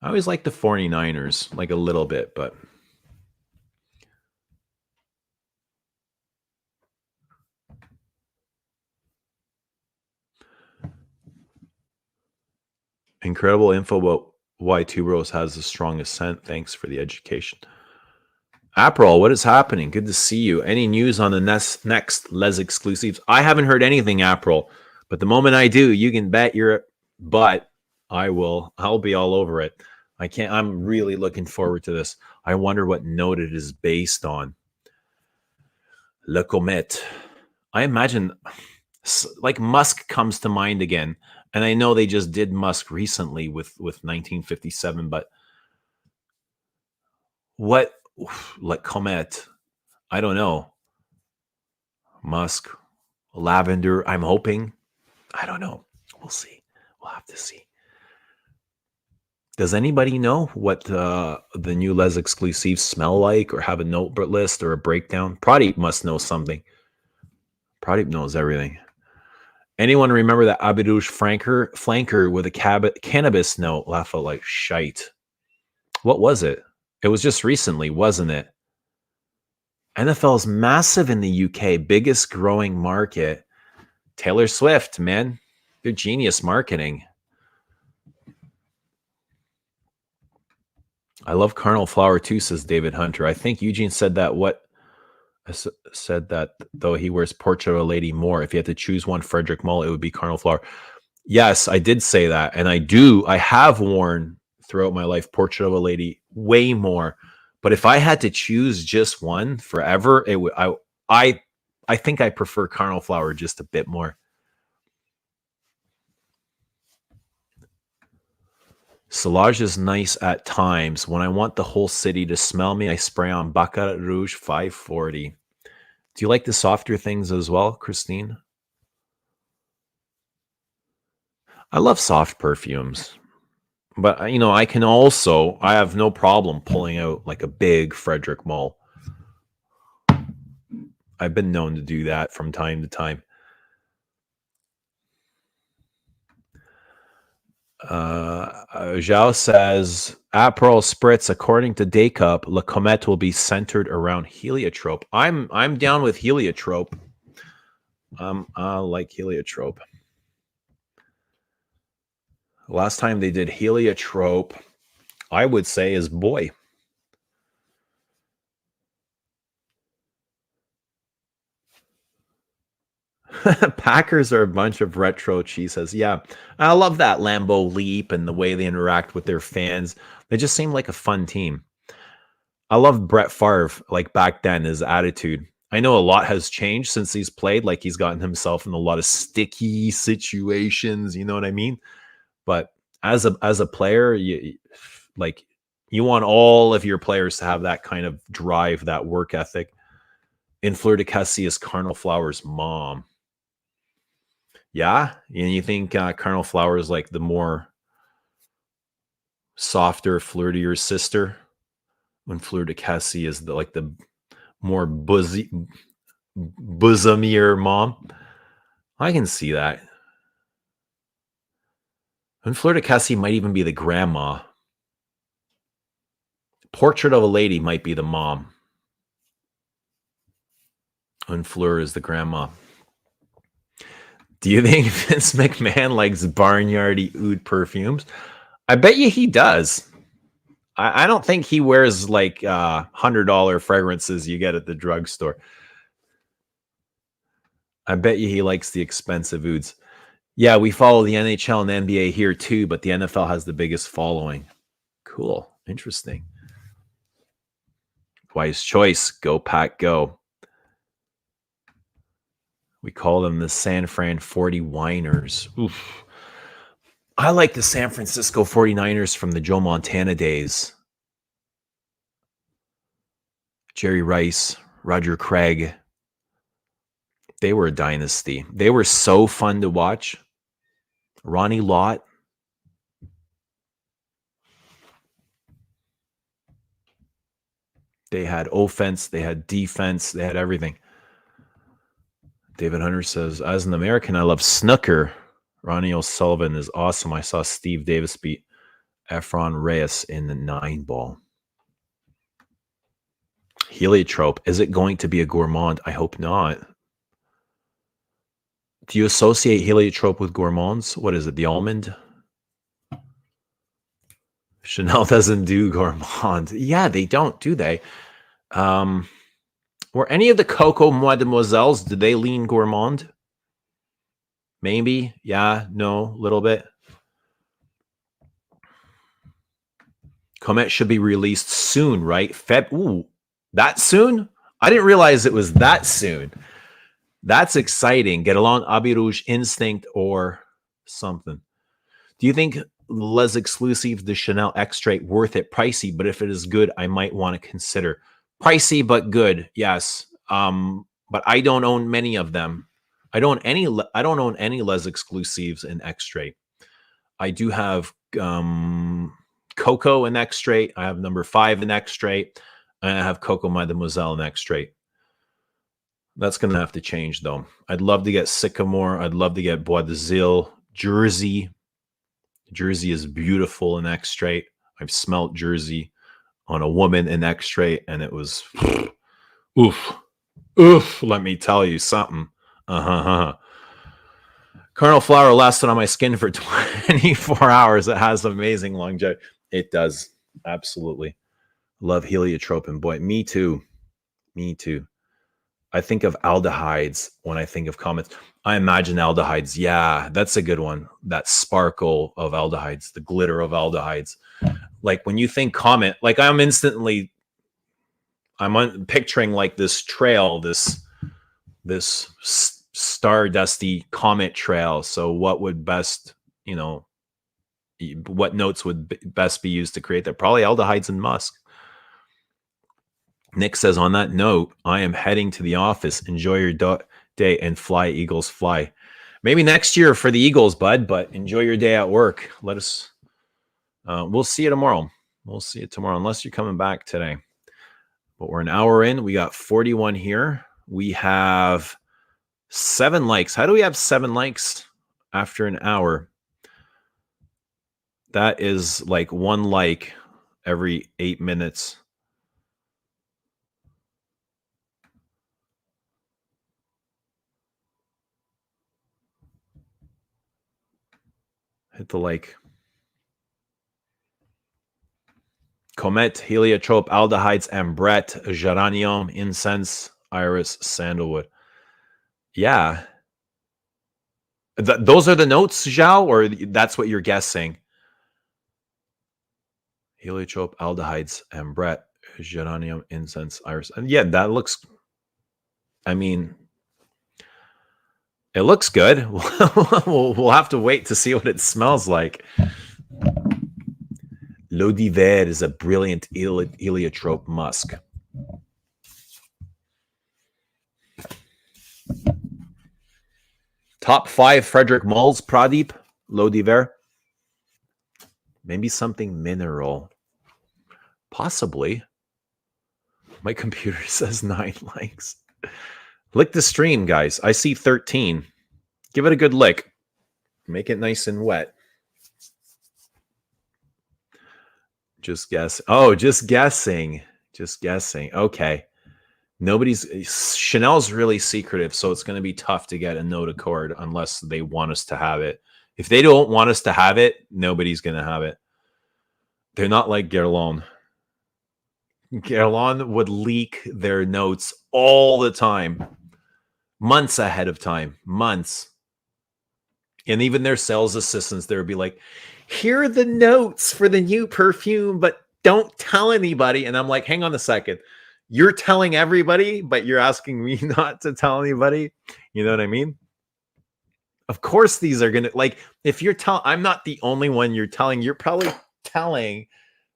A: I always liked the 49ers, like a little bit, but incredible info about why Tuberos has the strongest scent. Thanks for the education. April, what is happening? Good to see you. Any news on the next Les Exclusifs? I haven't heard anything, April, but the moment I do, you can bet your butt I will. I'll be all over it. I'm really looking forward to this. I wonder what note it is based on. Le Comet. I imagine like musk comes to mind again. And I know they just did musk recently with 1957, but what like Comet? I don't know. Musk, lavender, I'm hoping. I don't know. We'll see. We'll have to see. Does anybody know what the new Les Exclusifs smell like or have a note list or a breakdown? Pradeep must know something. Pradeep knows everything. Anyone remember that Abirouche flanker with a cannabis note? Laugh out like shite. What was it? It was just recently, wasn't it? NFL is massive in the UK, biggest growing market. Taylor Swift, man. They're genius marketing. I love Carnal Flower too, says David Hunter. I think Eugene said that said that though he wears Portrait of a Lady more. If you had to choose one Frederic Malle, it would be Carnal Flower. Yes, I did say that. And I have worn throughout my life Portrait of a Lady way more. But if I had to choose just one forever, it would I think I prefer Carnal Flower just a bit more. Salage is nice at times. When I want the whole city to smell me, I spray on Baccarat Rouge 540. Do you like the softer things as well, Christine? I love soft perfumes. But, I have no problem pulling out like a big Frederic Malle. I've been known to do that from time to time. Zhao says, April Spritz, according to Daycup, Le Comet will be centered around heliotrope. I'm down with heliotrope. I like heliotrope. Last time they did heliotrope, I would say is Boy. Packers are a bunch of retro cheeseheads. Yeah, I love that Lambeau Leap and the way they interact with their fans. They just seem like a fun team. I love Brett Favre, like back then, his attitude. I know a lot has changed since he's played. Like he's gotten himself in a lot of sticky situations. You know what I mean? But as a player, you want all of your players to have that kind of drive, that work ethic. In Fleur de Cassis is Carnal Flower's mom. Yeah, and you think Carnal Flower is like the more softer, flirtier sister, when Fleur de Cassis is the more bosomier mom. I can see that. And Fleur de Cassis might even be the grandma. Portrait of a Lady might be the mom. And Fleur is the grandma. Do you think Vince McMahon likes barnyardy oud perfumes? I bet you he does. I don't think he wears like $100 fragrances you get at the drugstore. I bet you he likes the expensive ouds. Yeah, we follow the NHL and NBA here too, but the NFL has the biggest following. Cool. Interesting. Wise choice. Go Pack, go. We call them the San Fran 40 Whiners. Oof. I like the San Francisco 49ers from the Joe Montana days. Jerry Rice, Roger Craig. They were a dynasty. They were so fun to watch. Ronnie Lott. They had offense, they had defense, they had everything. David Hunter says, as an American, I love snooker. Ronnie O'Sullivan is awesome. I saw Steve Davis beat Efron Reyes in the 9-ball. Heliotrope. Is it going to be a gourmand? I hope not. Do you associate heliotrope with gourmands? What is it? The almond? Chanel doesn't do gourmand. Yeah, they don't, do they? Were any of the Coco Mademoiselles, did they lean gourmand? Maybe. Yeah, no, a little bit. Comet should be released soon, right? Ooh, that soon? I didn't realize it was that soon. That's exciting. Get along, Abbé Rouge, Instinct, or something. Do you think Les Exclusifs de Chanel Extrait worth it? Pricey, but if it is good, I might want to consider. Pricey but good, yes. But I don't own many of them. I don't own any Les Exclusifs in Extrait. I do have Coco in Extrait. I have number 5 in Extrait, and I have Coco Mademoiselle in Extrait. That's going to have to change, though. I'd love to get Sycamore. I'd love to get Bois de Zille. Jersey. Jersey is beautiful in Extrait. I've smelt Jersey on a woman in Extrait, and it was oof. Let me tell you something. Carnal Flower lasted on my skin for 24 hours. It has amazing longevity. It does. Absolutely. Love heliotrope, and boy, me too. Me too. I think of aldehydes when I think of comets. I imagine aldehydes. Yeah, that's a good one. That sparkle of aldehydes, the glitter of aldehydes. Like when you think comet, like I'm picturing like this trail, this stardusty comet trail. So what would best, what notes would best be used to create that? Probably aldehydes and musk. Nick says, on that note, I am heading to the office. Enjoy your day and fly, Eagles, fly. Maybe next year for the Eagles, bud, but enjoy your day at work. Let us, we'll see you tomorrow. We'll see you tomorrow, unless you're coming back today. But we're an hour in. We got 41 here. We have 7 likes. How do we have 7 likes after an hour? That is like 1 like every 8 minutes. Hit the like. Comet, heliotrope, aldehydes, ambrette, geranium, incense, iris, sandalwood. Yeah. Those are the notes, Zhao, or that's what you're guessing? Heliotrope, aldehydes, ambrette, geranium, incense, iris. And yeah, that looks, I mean, it looks good. We'll have to wait to see what it smells like. L'eau d'hiver is a brilliant heliotrope musk. Top 5 Frederic Malle's Pradeep, L'eau d'hiver. Maybe something mineral. Possibly. My computer says 9 likes. Lick the stream, guys. I see 13. Give it a good lick. Make it nice and wet. Just guess. Oh, just guessing. Just guessing. Okay. Chanel's really secretive, so it's going to be tough to get a note accord unless they want us to have it. If they don't want us to have it, nobody's going to have it. They're not like Guerlain. Guerlain would leak their notes all the time. Months ahead of time. Months. And even their sales assistants, they would be like, here are the notes for the new perfume, but don't tell anybody. And I'm like, hang on a second. You're telling everybody, but you're asking me not to tell anybody. You know what I mean? Of course, these are going to, like, if you're I'm not the only one you're telling. You're probably telling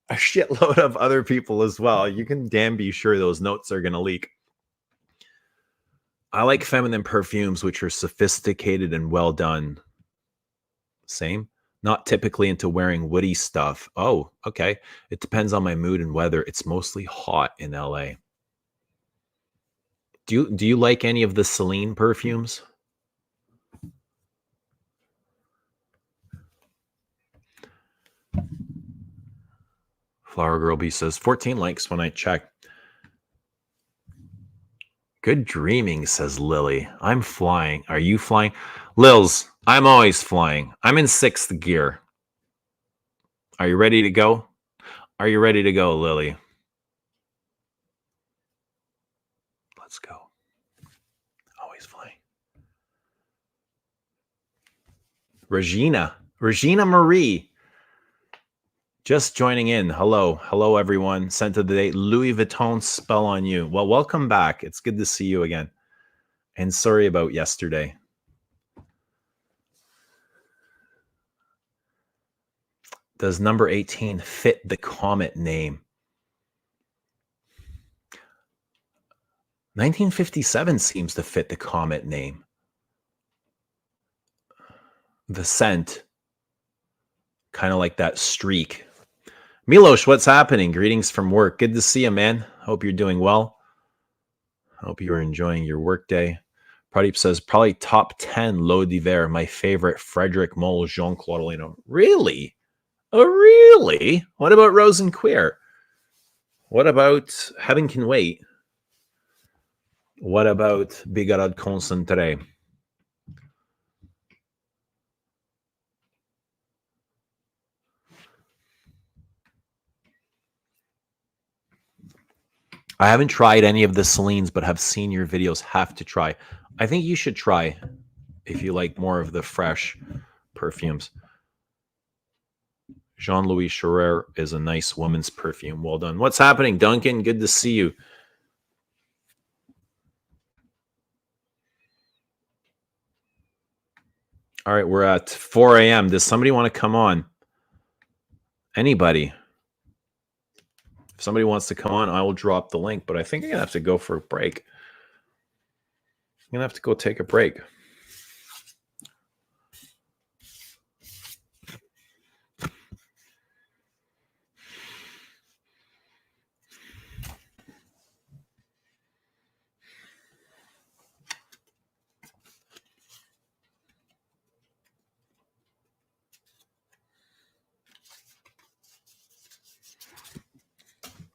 A: a shitload of other people as well. You can damn be sure those notes are going to leak. I like feminine perfumes, which are sophisticated and well done. Same. Not typically into wearing woody stuff. Oh, okay. It depends on my mood and weather. It's mostly hot in LA. Do you like any of the Celine perfumes? Flower Girl B says 14 likes when I check. Good dreaming, says Lily. I'm flying. Are you flying? Lils, I'm always flying. I'm in 6th gear. Are you ready to go? Are you ready to go, Lily? Let's go. Always flying. Regina Marie. Just joining in. Hello, everyone. Scent of the day, Louis Vuitton spell on you. Well, welcome back. It's good to see you again. And sorry about yesterday. Does number 18 fit the Comet name? 1957 seems to fit the Comet name. The scent, kind of like that streak. Milos, what's happening? Greetings from work. Good to see you, man. Hope you're doing well. Hope you're enjoying your workday. Pradeep says, probably top 10 L'Eau d'Hiver, my favorite, Frederic Malle Jean-Claude Lino. Really? Oh, really? What about Rose and Queer? What about Heaven Can Wait? What about Bigarade Concentré? I haven't tried any of the Celines, but have seen your videos. Have to try. I think you should try if you like more of the fresh perfumes. Jean-Louis Scherer is a nice woman's perfume. Well done. What's happening, Duncan? Good to see you. All right, we're at 4 a.m. Does somebody want to come on? Anybody? If somebody wants to come on, I will drop the link, but I think I'm going to have to go for a break. I'm going to have to go take a break.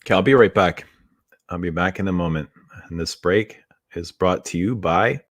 A: Okay, I'll be right back. I'll be back in a moment. And this break is brought to you by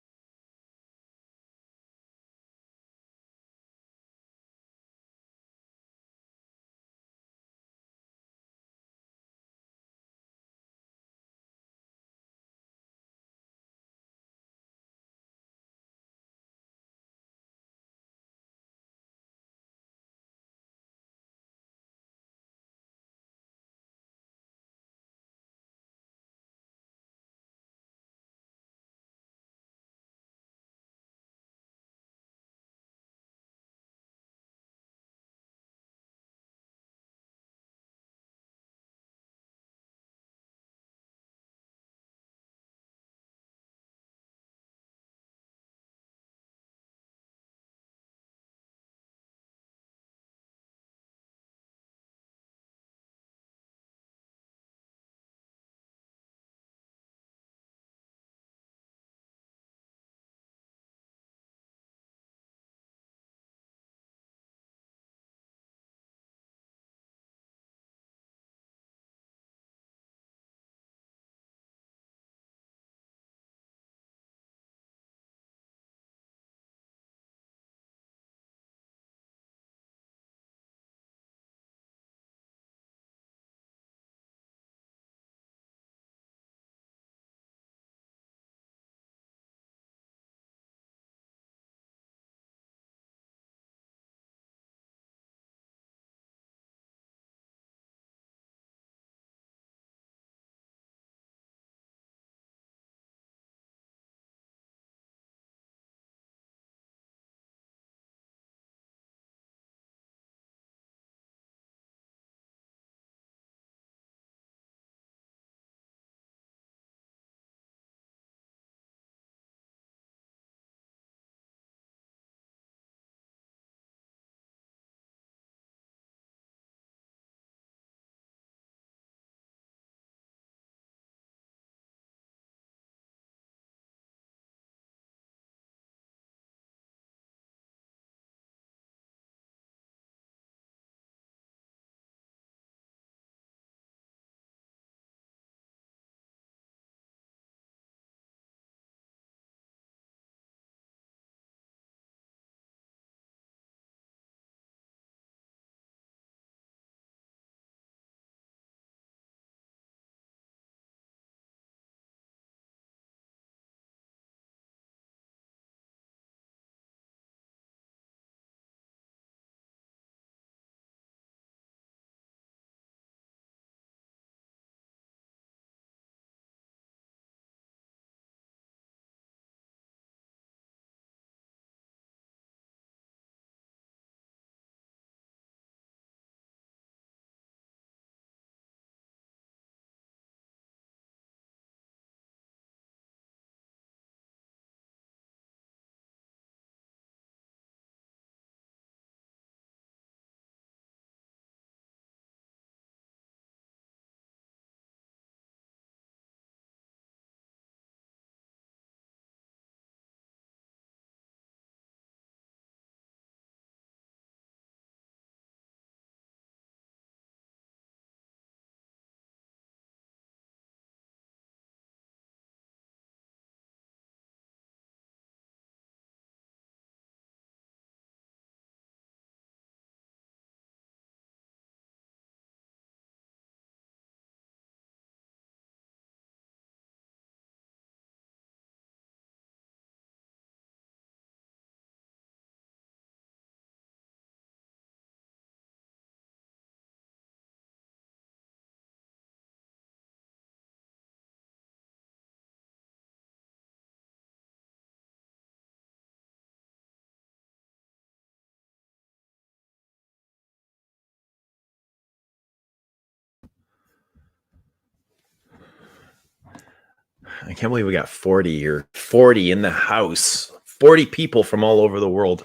A: I can't believe we got 40 here. 40 in the house. 40 people from all over the world.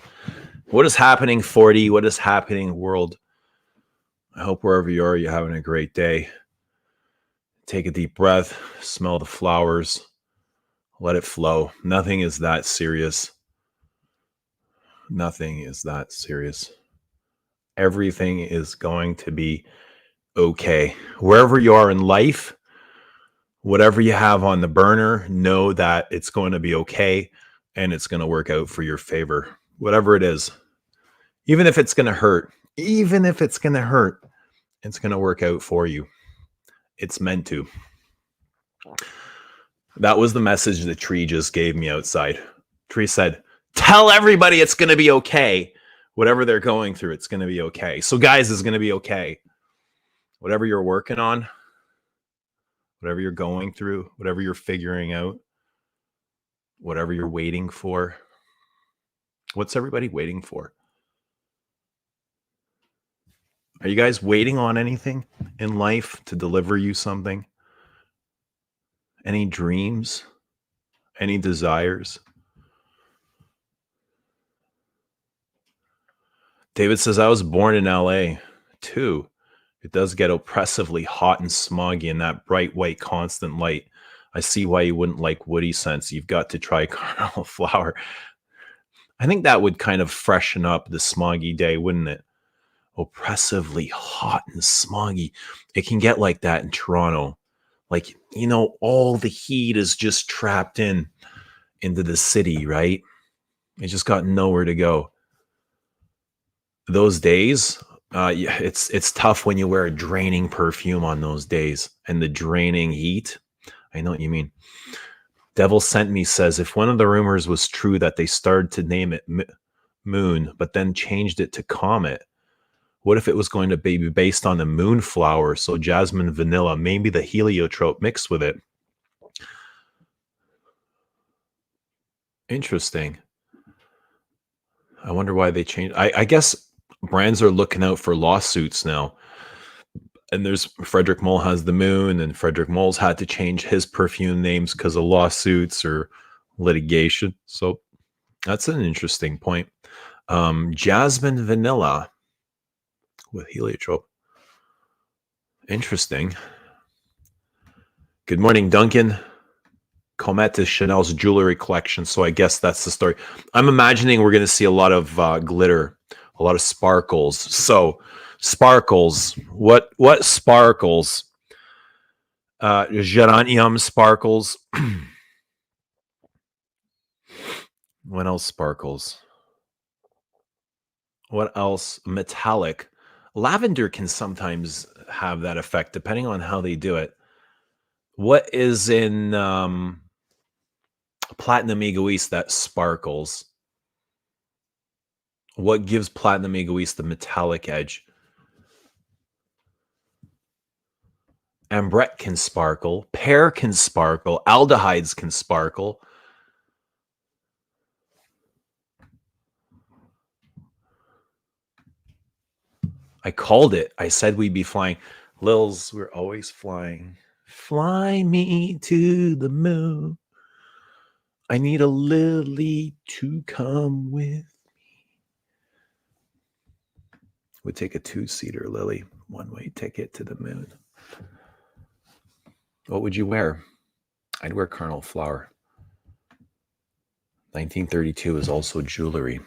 A: What is happening, 40? What is happening, world? I hope wherever you are, you're having a great day. Take a deep breath. Smell the flowers. Let it flow. Nothing is that serious. Nothing is that serious. Everything is going to be okay. Wherever you are in life, whatever you have on the burner, know that it's going to be okay and it's going to work out for your favor. Whatever it is, even if it's going to hurt, it's going to work out for you. It's meant to. That was the message the tree just gave me outside. Tree said, tell everybody it's going to be okay. Whatever they're going through, it's going to be okay. So guys, it's going to be okay. Whatever you're working on, whatever you're going through, whatever you're figuring out, whatever you're waiting for. What's everybody waiting for? Are you guys waiting on anything in life to deliver you something? Any dreams? Any desires? David says, I was born in LA too. It does get oppressively hot and smoggy in that bright white constant light. I see why you wouldn't like woody scents. You've got to try Carnal Flower. I think that would kind of freshen up the smoggy day, wouldn't it? Oppressively hot and smoggy. It can get like that in Toronto. Like, you know, all the heat is just trapped into the city, right? It just got nowhere to go. Those days, yeah, it's tough when you wear a draining perfume on those days and the draining heat. I know what you mean. Devil Sent Me says, if one of the rumors was true that they started to name it Moon, but then changed it to Comet, what if it was going to be based on the moon flower? So jasmine, vanilla, maybe the heliotrope mixed with it. Interesting. I wonder why they changed. I guess brands are looking out for lawsuits now. And there's Frederic Malle has the moon, and Frederic Malle's had to change his perfume names because of lawsuits or litigation. So that's an interesting point. Jasmine vanilla with heliotrope. Interesting. Good morning, Duncan. Comet is Chanel's jewelry collection, so I guess that's the story. I'm imagining we're going to see a lot of glitter, a lot of sparkles. So sparkles, what sparkles? Geranium sparkles. What else sparkles? What else? Metallic. Lavender can sometimes have that effect depending on how they do it. What is in Platinum Egoist that sparkles? What gives Platinum Egoist the metallic edge? Ambrette can sparkle. Pear can sparkle. Aldehydes can sparkle. I called it. I said we'd be flying. Lils, we're always flying. Fly me to the moon. I need a lily to come with me. Would take a 2-seater lily, one-way ticket to the moon. What would you wear? I'd wear Carnal Flower. 1932 is also jewelry.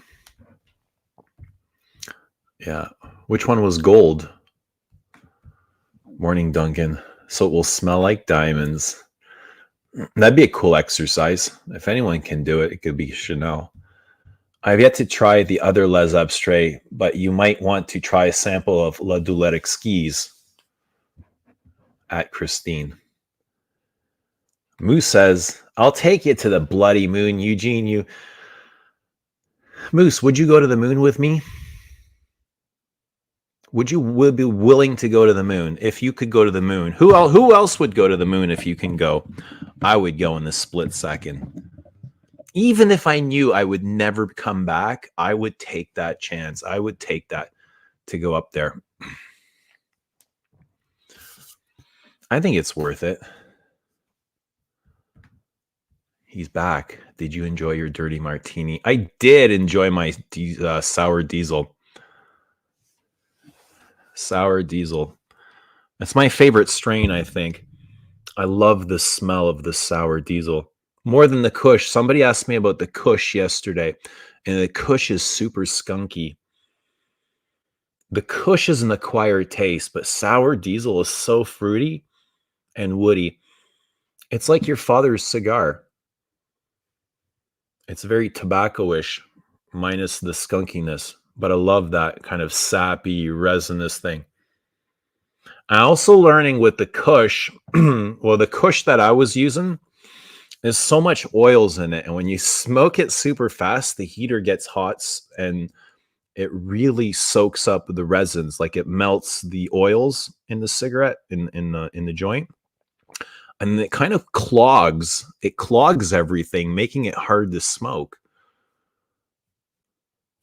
A: Yeah. Which one was gold? Morning, Duncan. So it will smell like diamonds. That'd be a cool exercise. If anyone can do it, it could be Chanel. I've yet to try the other Les Abstrait, but you might want to try a sample of La Doulette Exquise at Christine. Moose says, I'll take you to the bloody moon, Eugene. Moose, would you go to the moon with me? Would you be willing to go to the moon if you could go to the moon? Who else would go to the moon if you can go? I would go in the split second. Even if I knew I would never come back, I would take that chance. I would take that to go up there. I think it's worth it. He's back. Did you enjoy your dirty martini? I did enjoy my sour diesel. Sour diesel. That's my favorite strain, I think. I love the smell of the sour diesel more than the Kush. Somebody asked me about the Kush yesterday, and the Kush is super skunky. The Kush is an acquired taste, but sour diesel is so fruity and woody. It's like your father's cigar. It's very tobacco-ish, minus the skunkiness, but I love that kind of sappy, resinous thing. I'm also learning with the Kush, well, the Kush that I was using, there's so much oils in it, and when you smoke it super fast, the heater gets hot and it really soaks up the resins, like it melts the oils in the cigarette in the joint, and it kind of clogs everything, making it hard to smoke.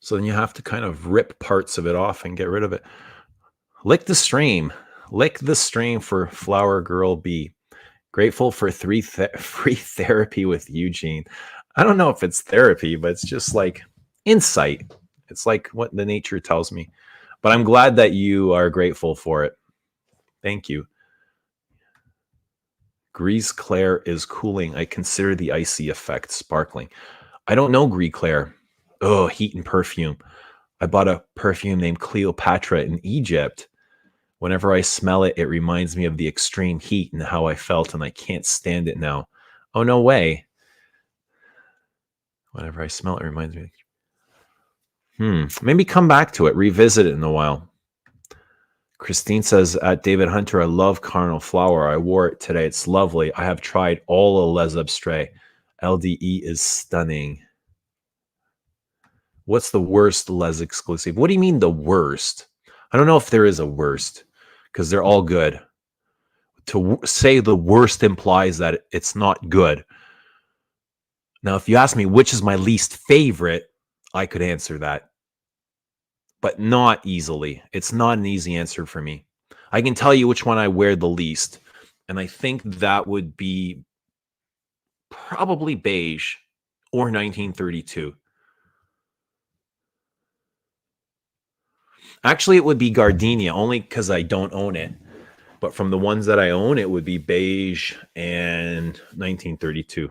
A: So then you have to kind of rip parts of it off and get rid of it. Lick the stream for Flower Girl B. Grateful for free therapy with Eugene. I don't know if it's therapy, but it's just like insight. It's like what the nature tells me. But I'm glad that you are grateful for it. Thank you. Gris Clair is cooling. I consider the icy effect sparkling. I don't know Gris Clair. Oh, heat and perfume. I bought a perfume named Cleopatra in Egypt. Whenever I smell it, it reminds me of the extreme heat and how I felt, and I can't stand it now. Oh, no way. Whenever I smell it, it reminds me. Maybe come back to it, revisit it in a while. Christine says, at David Hunter, I love Carnal Flower. I wore it today. It's lovely. I have tried all of Les Abstraits. LDE is stunning. What's the worst Les Exclusive? What do you mean the worst? I don't know if there is a worst, because they're all good. To say the worst implies that it's not good. Now, if you ask me which is my least favorite, I could answer that, but not easily. It's not an easy answer for me. I can tell you which one I wear the least, and I think that would be probably beige or 1932. Actually, it would be Gardenia, only because I don't own it. But from the ones that I own, it would be beige and 1932.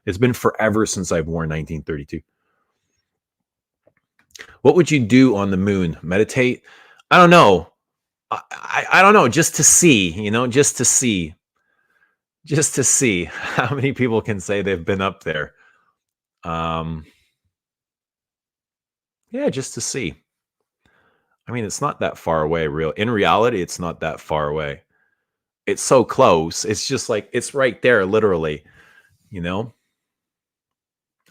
A: It's been forever since I've worn 1932. What would you do on the moon? Meditate? I don't know. I don't know. Just to see, just to see. Just to see how many people can say they've been up there. Yeah, just to see. I mean, it's not that far away, in reality, it's not that far away. It's so close. It's just like, it's right there, literally, but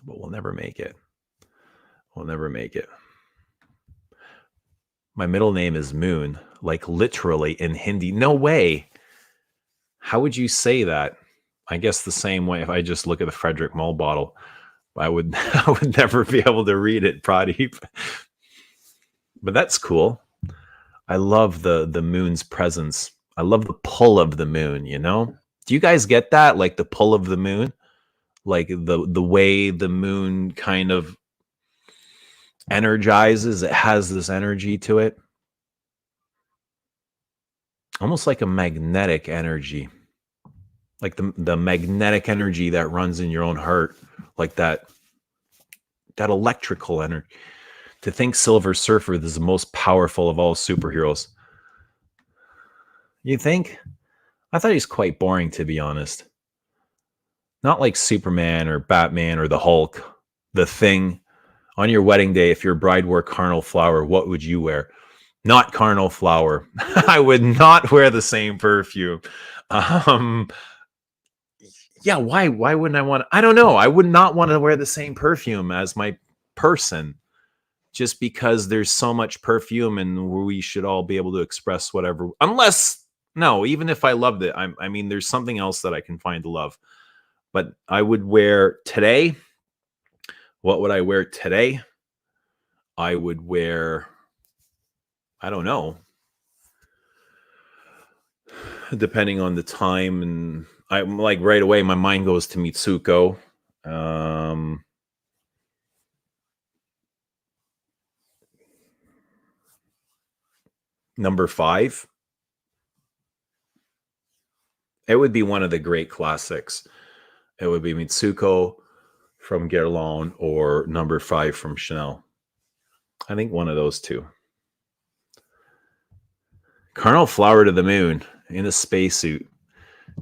A: we'll never make it. We'll never make it. My middle name is Moon, like literally in Hindi. No way. How would you say that? I guess the same way if I just look at the Frederic Malle bottle, I would never be able to read it, Pradeep. But that's cool. I love the moon's presence. I love the pull of the moon, Do you guys get that? Like the pull of the moon? Like the way the moon kind of energizes. It has this energy to it. Almost like a magnetic energy. Like the magnetic energy that runs in your own heart. Like that electrical energy. To think Silver Surfer is the most powerful of all superheroes. You think? I thought he's quite boring, to be honest. Not like Superman or Batman or the Hulk. The Thing. On your wedding day, if your bride wore Carnal Flower, what would you wear? Not Carnal Flower. I would not wear the same perfume. Yeah, why wouldn't I want to? I don't know. I would not want to wear the same perfume as my person. Just because there's so much perfume and we should all be able to express whatever. Unless, no, even if I loved it, I mean, there's something else that I can find to love. But I would wear today. What would I wear today? I would wear, I don't know. Depending on the time. And I'm like right away, my mind goes to Mitsuko. Number 5. It would be one of the great classics. It would be Mitsuko from Guerlain or number 5 from Chanel. I think one of those two. Carnal Flower to the moon in a spacesuit.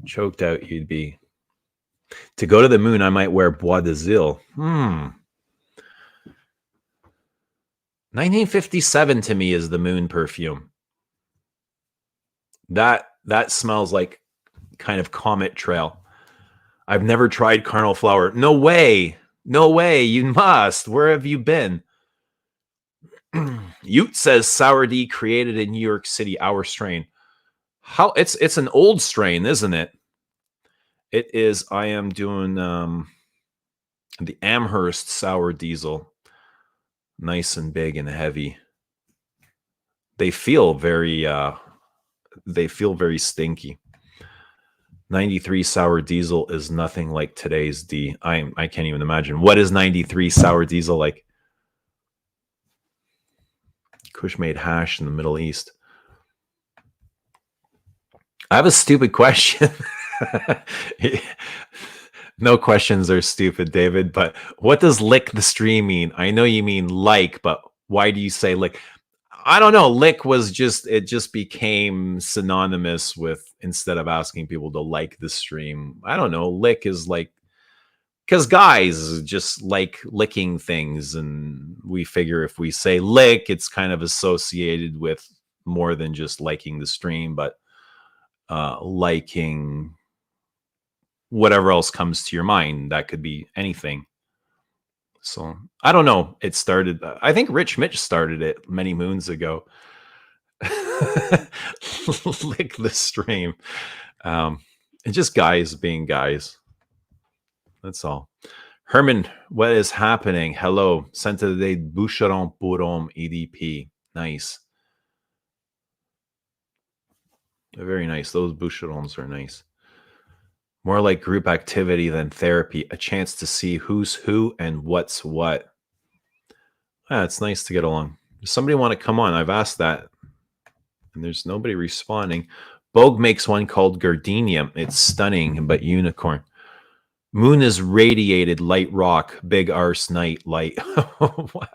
A: Choked out you'd be. To go to the moon, I might wear Bois de Zille. 1957 to me is the moon perfume. That smells like kind of Comet Trail. I've never tried Carnal Flower. No way. No way. You must. Where have you been? Ute says Sour D created in New York City, our strain. How it's an old strain, isn't it? It is. I am doing the Amherst Sour Diesel. Nice and big and heavy. They feel very stinky. 93 Sour Diesel is nothing like today's D. I can't even imagine. What is 93 Sour Diesel like? Kush-made hash in the Middle East. I have a stupid question. No questions are stupid, David, but what does lick the stream mean? I know you mean like, but why do you say lick? I don't know. Lick was it just became synonymous with, instead of asking people to like the stream. I don't know. Lick is like, because guys just like licking things. And we figure if we say lick, it's kind of associated with more than just liking the stream, but liking whatever else comes to your mind. That could be anything. So I don't know. It started, I think Rich Mitch started it many moons ago. Lick the stream. And just guys being guys. That's all. Herman, what is happening? Hello. Centre de Boucheron pour homme EDP. Nice. Very nice. Those Boucherons are nice. More like group activity than therapy. A chance to see who's who and what's what. It's nice to get along. Does somebody want to come on? I've asked that. And there's nobody responding. Bogue makes one called Gardenia. It's stunning, but unicorn. Moon is radiated, light rock, big arse night, light. What?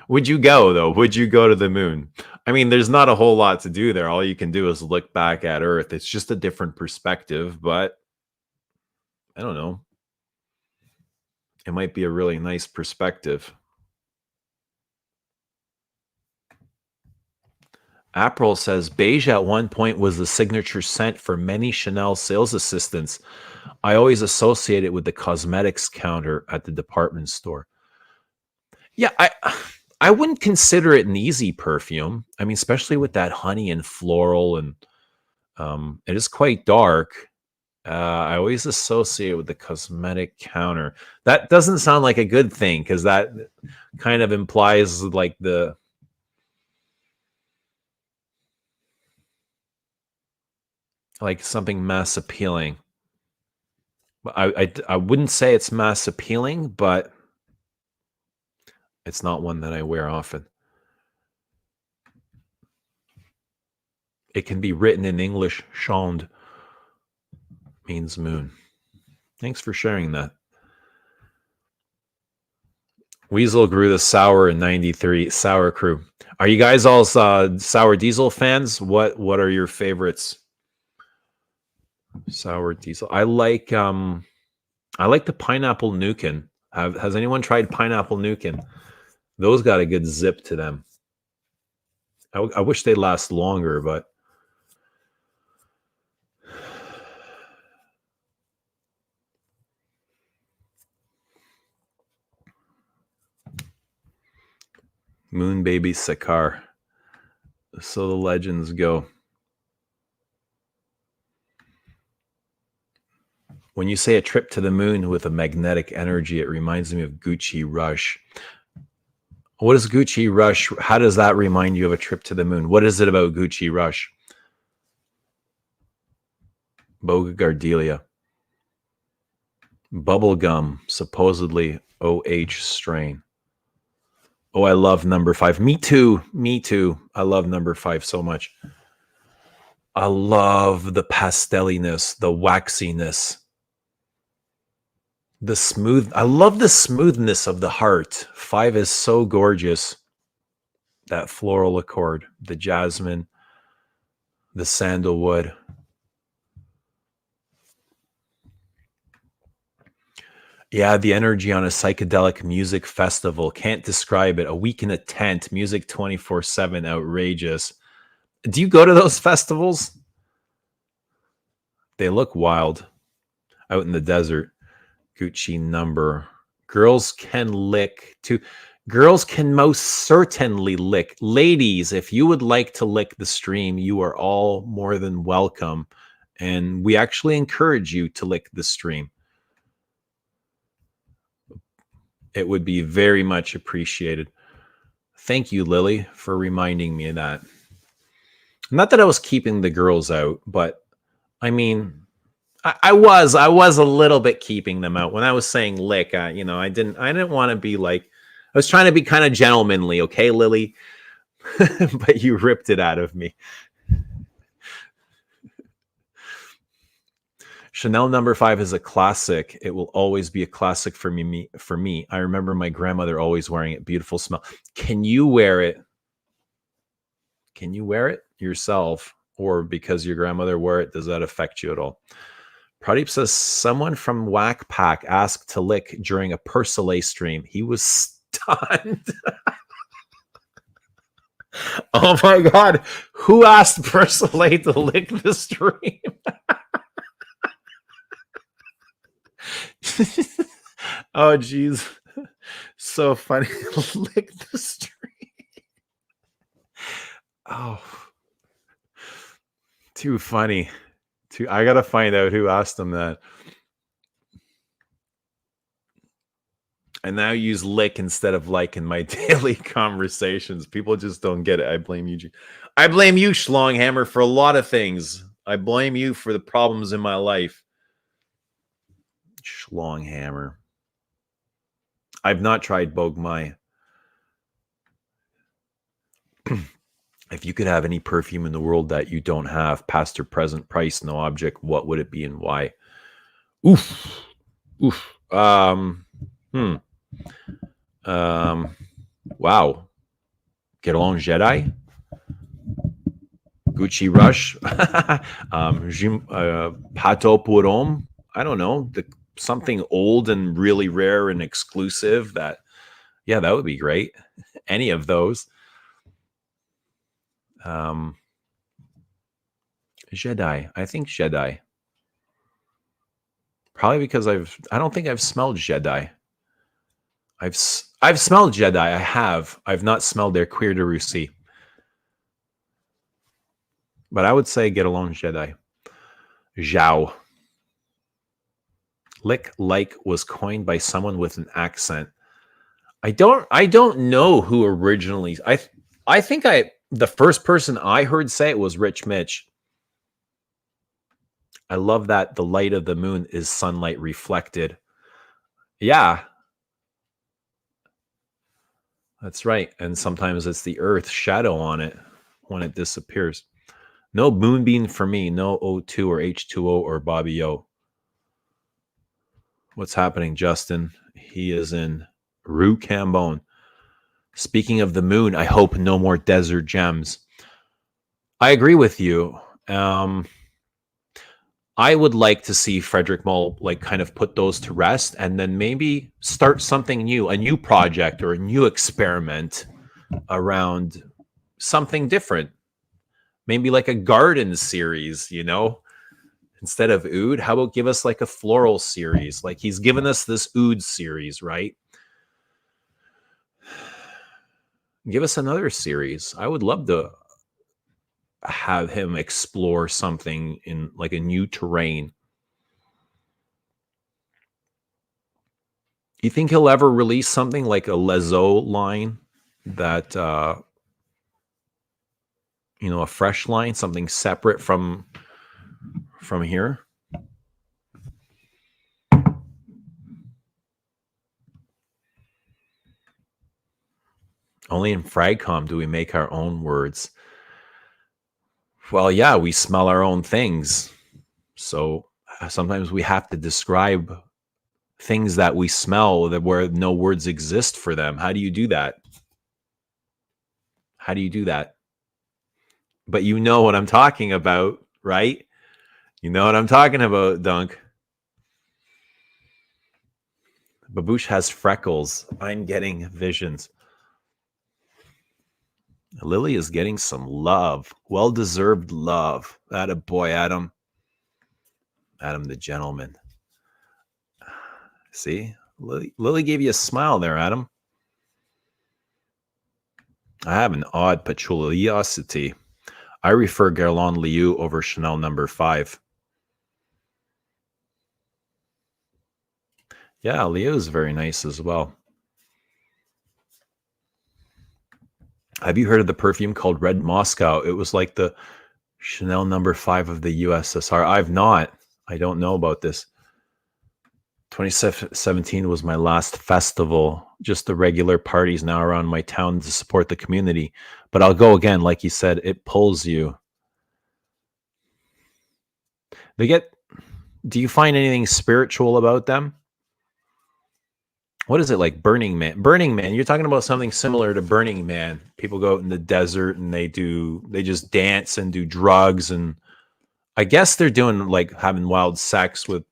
A: Would you go, though? Would you go to the moon? I mean, there's not a whole lot to do there. All you can do is look back at Earth. It's just a different perspective, but I don't know. It might be a really nice perspective. April says, beige at one point was the signature scent for many Chanel sales assistants. I always associate it with the cosmetics counter at the department store. Yeah, I wouldn't consider it an easy perfume. I mean, especially with that honey and floral, and it is quite dark. I always associate it with the cosmetic counter. That doesn't sound like a good thing, because that kind of implies like something mass appealing. I wouldn't say it's mass appealing, but it's not one that I wear often. It can be written in English. Chande means moon. Thanks for sharing that. Weasel grew the sour in 93. Sour crew. Are you guys all Sour Diesel fans? What are your favorites? Sour Diesel. I like the pineapple Nukin. Has anyone tried pineapple Nukin? Those got a good zip to them. I wish they last longer, but Moon Baby Sakar. So the legends go. When you say a trip to the moon with a magnetic energy, it reminds me of Gucci Rush. What is Gucci Rush? How does that remind you of a trip to the moon? What is it about Gucci Rush? Boga Gardelia. Bubblegum, supposedly OH strain. Oh, I love number 5. Me too. Me too. I love number 5 so much. I love the pasteliness, the waxiness, the smooth. I love the smoothness of the heart. 5 is so gorgeous. That floral accord, the jasmine, the sandalwood. Yeah, the energy on a psychedelic music festival. Can't describe it. A week in a tent, music 24/7, outrageous. Do you go to those festivals? They look wild out in the desert. Gucci number. Girls can lick too. Girls can most certainly lick. Ladies, if you would like to lick the stream, you are all more than welcome. And we actually encourage you to lick the stream. It would be very much appreciated. Thank you, Lily, for reminding me of that. Not that I was keeping the girls out, but I mean, I was a little bit keeping them out when I was saying lick. I didn't want to be like, I was trying to be kind of gentlemanly, okay, Lily, but you ripped it out of me. Chanel number 5 is a classic. It will always be a classic for me. I remember my grandmother always wearing it. Beautiful smell. Can you wear it? Can you wear it yourself, or because your grandmother wore it, does that affect you at all? Pradeep says someone from Whack Pack asked to lick during a Persolet stream. He was stunned. Oh my God. Who asked Persolet to lick the stream? Oh, geez. So funny. Lick the stream. Oh. Too funny. I got to find out who asked him that. I now use lick instead of like in my daily conversations. People just don't get it. I blame you. I blame you, Schlonghammer, for a lot of things. I blame you for the problems in my life. Schlonghammer. I've not tried Bogmai. If you could have any perfume in the world that you don't have, past or present, price, no object, what would it be and why? Oof. Oof. Wow. Get along, Jedi. Gucci Rush. Pato Purom. I don't know. Something old and really rare and exclusive that would be great. Any of those. Jedi. I think Jedi. Probably because I don't think I've smelled Jedi. I've smelled Jedi. I have. I've not smelled their Cuir de Russie. But I would say get along, Jedi. Zhao. Lick like was coined by someone with an accent. I don't know who originally. I think the first person I heard say it was Rich Mitch. I love that the light of the moon is sunlight reflected. Yeah. That's right. And sometimes it's the earth shadow on it when it disappears. No moonbeam for me. No O2 or H2O or Bobby O. What's happening, Justin? He is in Rue Cambone. Speaking of the moon, I hope no more desert gems. I agree with you. I would like to see Frederic Malle like kind of put those to rest and then maybe start something new, a new project or a new experiment around something different. Maybe like a garden series, instead of oud. How about give us like a floral series? Like he's given us this oud series, right? Give us another series. I would love to have him explore something in like a new terrain. You think he'll ever release something like a Lezo line that, a fresh line, something separate from here? Only in Fragcom do we make our own words. Well, yeah, we smell our own things. So sometimes we have to describe things that we smell that where no words exist for them. How do you do that? How do you do that? But you know what I'm talking about, right? You know what I'm talking about, Dunk. Baboosh has freckles. I'm getting visions. Lily is getting some love. Well-deserved love. That a boy, Adam. Adam the gentleman. See? Lily gave you a smile there, Adam. I have an odd patchoulosity. I refer Guerlain Liu over Chanel No. 5. Yeah, Liu is very nice as well. Have you heard of the perfume called Red Moscow? It was like the Chanel No. 5 of the USSR. I've not. I don't know about this. 2017 was my last festival. Just the regular parties now around my town to support the community. But I'll go again. Like you said, it pulls you. Do you find anything spiritual about them? What is it like Burning Man? Burning Man, you're talking about something similar to Burning Man. People go out in the desert and they just dance and do drugs, and I guess they're doing like having wild sex with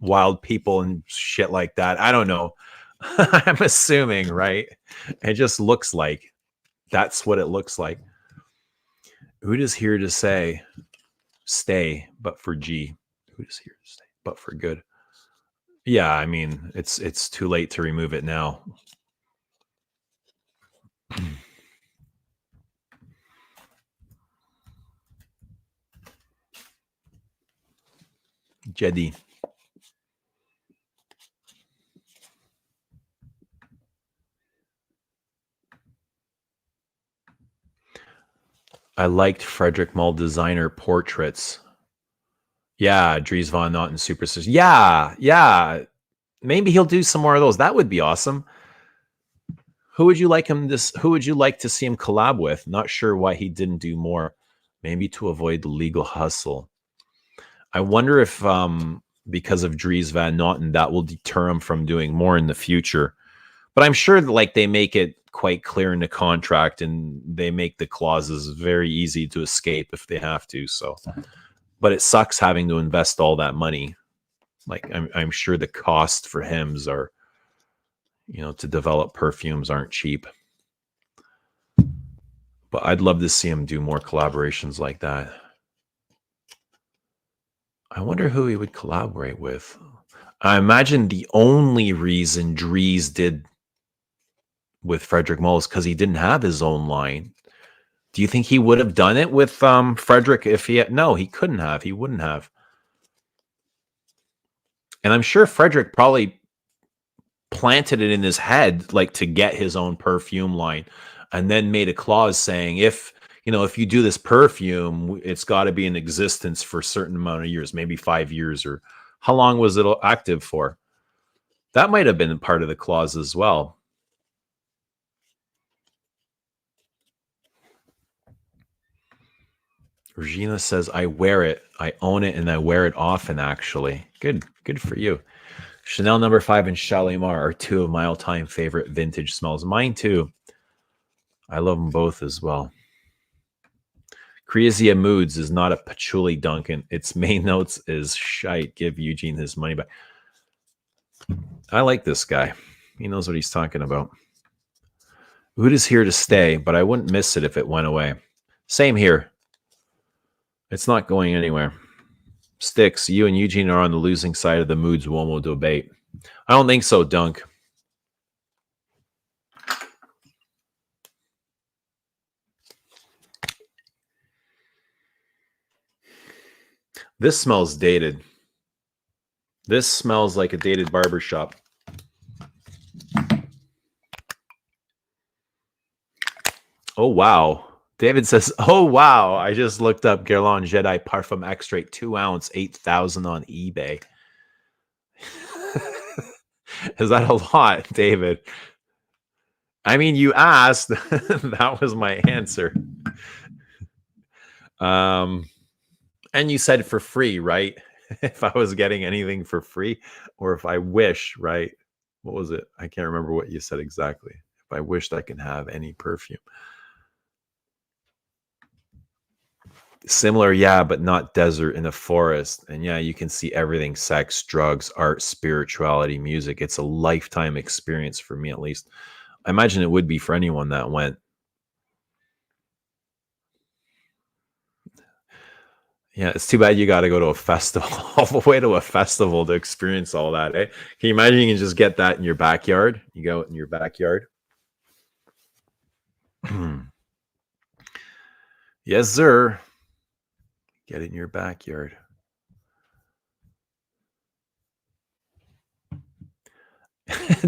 A: wild people and shit like that. I don't know. I'm assuming, right? It just looks like that's what it looks like. Who is here to say stay, but for G? Who is here to stay, but for good? Yeah, I mean, it's too late to remove it now. Jedi. I liked Frederic Malle designer portraits. Yeah, Dries Van Noten Superstars. Yeah. Maybe he'll do some more of those. That would be awesome. Who would you like to see him collab with? Not sure why he didn't do more. Maybe to avoid the legal hustle. I wonder if because of Dries Van Noten, that will deter him from doing more in the future. But I'm sure that, like, they make it quite clear in the contract and they make the clauses very easy to escape if they have to. So, but it sucks having to invest all that money. Like, I'm sure the cost for hymns are, to develop perfumes aren't cheap. But I'd love to see him do more collaborations like that. I wonder who he would collaborate with. I imagine the only reason Dries did with Frederic Malle is because he didn't have his own line. Do you think he would have done it with Frederic if he had? No, he couldn't have. He wouldn't have. And I'm sure Frederic probably planted it in his head, like, to get his own perfume line, and then made a clause saying, if you do this perfume, it's got to be in existence for a certain amount of years, maybe 5 years, or how long was it active for? That might have been part of the clause as well. Regina says, I wear it. I own it and I wear it often, actually. Good for you. Chanel No. 5 and Shalimar are two of my all-time favorite vintage smells. Mine too. I love them both as well. Creasia Moods is not a patchouli, Duncan. Its main notes is shite. Give Eugene his money back. I like this guy. He knows what he's talking about. Oud is here to stay, but I wouldn't miss it if it went away. Same here. It's not going anywhere. Sticks, you and Eugene are on the losing side of the Moods Womo debate. I don't think so, Dunk. This smells dated. This smells like a dated barbershop. Oh, wow. David says, oh, wow. I just looked up Guerlain Jedi Parfum Extrait 2 ounce, 8,000 on eBay. Is that a lot, David? I mean, you asked. That was my answer. And you said for free, right? If I was getting anything for free, or if I wish, right? What was it? I can't remember what you said exactly. If I wished I could have any perfume. Similar, yeah, but not desert in a forest. And yeah, you can see everything: sex, drugs, art, spirituality, music. It's a lifetime experience for me, at least. I imagine it would be for anyone that went. Yeah, it's too bad you got to go to a festival, all the way to a festival to experience all that. Eh? Can you imagine you can just get that in your backyard? You go in your backyard. Yes, sir. Get it in your backyard.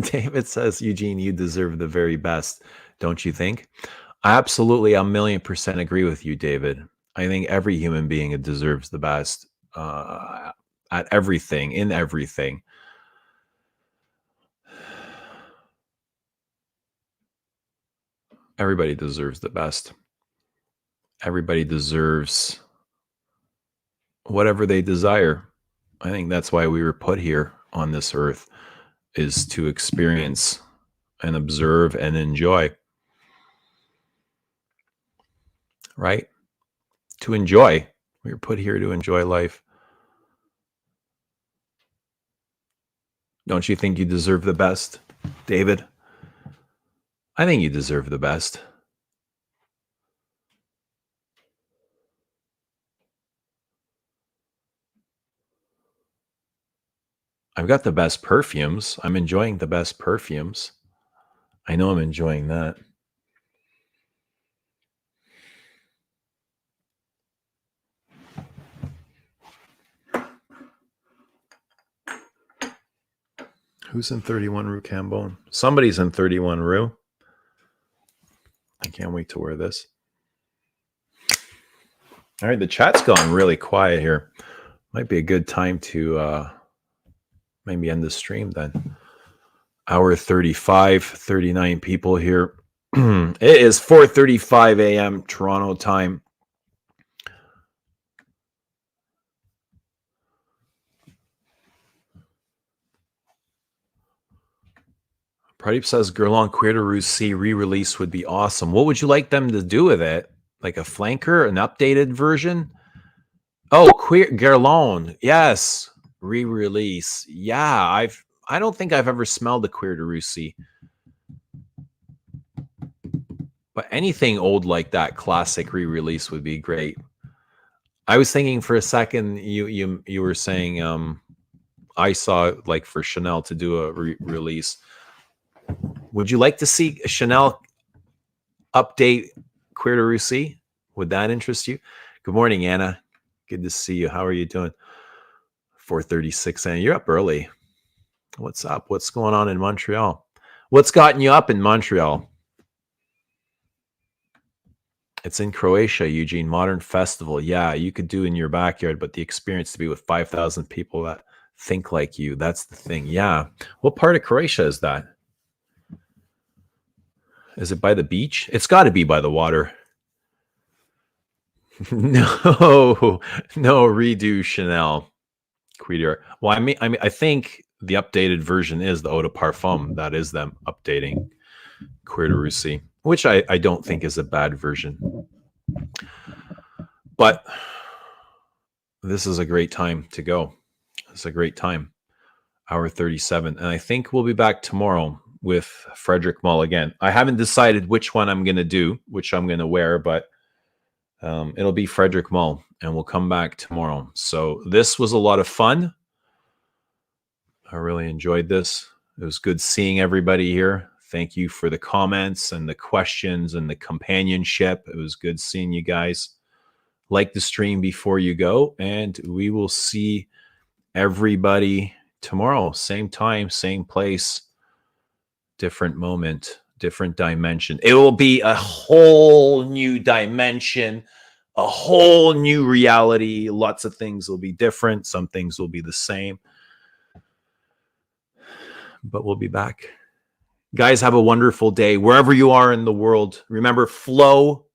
A: David says, Eugene, you deserve the very best, don't you think? I absolutely, 1,000,000% agree with you, David. I think every human being deserves the best at everything, in everything. Everybody deserves the best. Everybody deserves whatever they desire. I think that's why we were put here on this earth, is to experience and observe and enjoy. Right? To enjoy. We were put here to enjoy life. Don't you think you deserve the best, David? I think you deserve the best. I've got the best perfumes. I'm enjoying the best perfumes. I know I'm enjoying that. Who's in 31 Rue Cambon? Somebody's in 31 Rue. I can't wait to wear this. All right, the chat's gone really quiet here. Might be a good time to maybe end the stream then. Hour 35, 39 people here. It is 4:35 a.m. Toronto time. Pradeep says Guerlain Queer de Russie re-release would be awesome. What would you like them to do with it? Like a flanker, an updated version? Oh, Queer Guerlain. Yes. Re-release. Yeah, I don't think I've ever smelled a Queer de Russie. But anything old like that, classic re-release would be great. I was thinking for a second you were saying I saw like for Chanel to do a release. Would you like to see Chanel update Queer de Russie? Would that interest you? Good morning, Anna. Good to see you. How are you doing? 4:36 a.m. You're up early. What's up? What's going on in Montreal? What's gotten you up in Montreal? It's in Croatia, Eugene. Modern Festival. Yeah, you could do in your backyard, but the experience to be with 5,000 people that think like you, that's the thing. Yeah. What part of Croatia is that? Is it by the beach? It's got to be by the water. No, redo Chanel. Queer. Well, I think the updated version is the Eau de Parfum. That is them updating Queer de Russie, which I don't think is a bad version. But this is a great time to go. It's a great time. Hour 37. And I think we'll be back tomorrow with Frederic Malle again. I haven't decided which one I'm going to do, which I'm going to wear, but it'll be Frederic Malle, and we'll come back tomorrow. So this was a lot of fun. I really enjoyed this. It was good seeing everybody here. Thank you for the comments and the questions and the companionship. It was good seeing you guys. Like the stream before you go, and we will see everybody tomorrow. Same time, same place, different moment, different dimension. It will be a whole new dimension, a whole new reality. Lots of things will be different. Some things will be the same. But we'll be back. Guys, have a wonderful day wherever you are in the world. Remember, flow,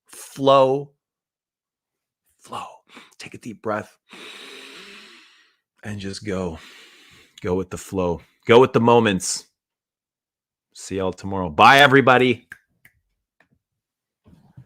A: flow, flow. Take a deep breath and just go. Go with the flow. Go with the moments. See y'all tomorrow. Bye, everybody.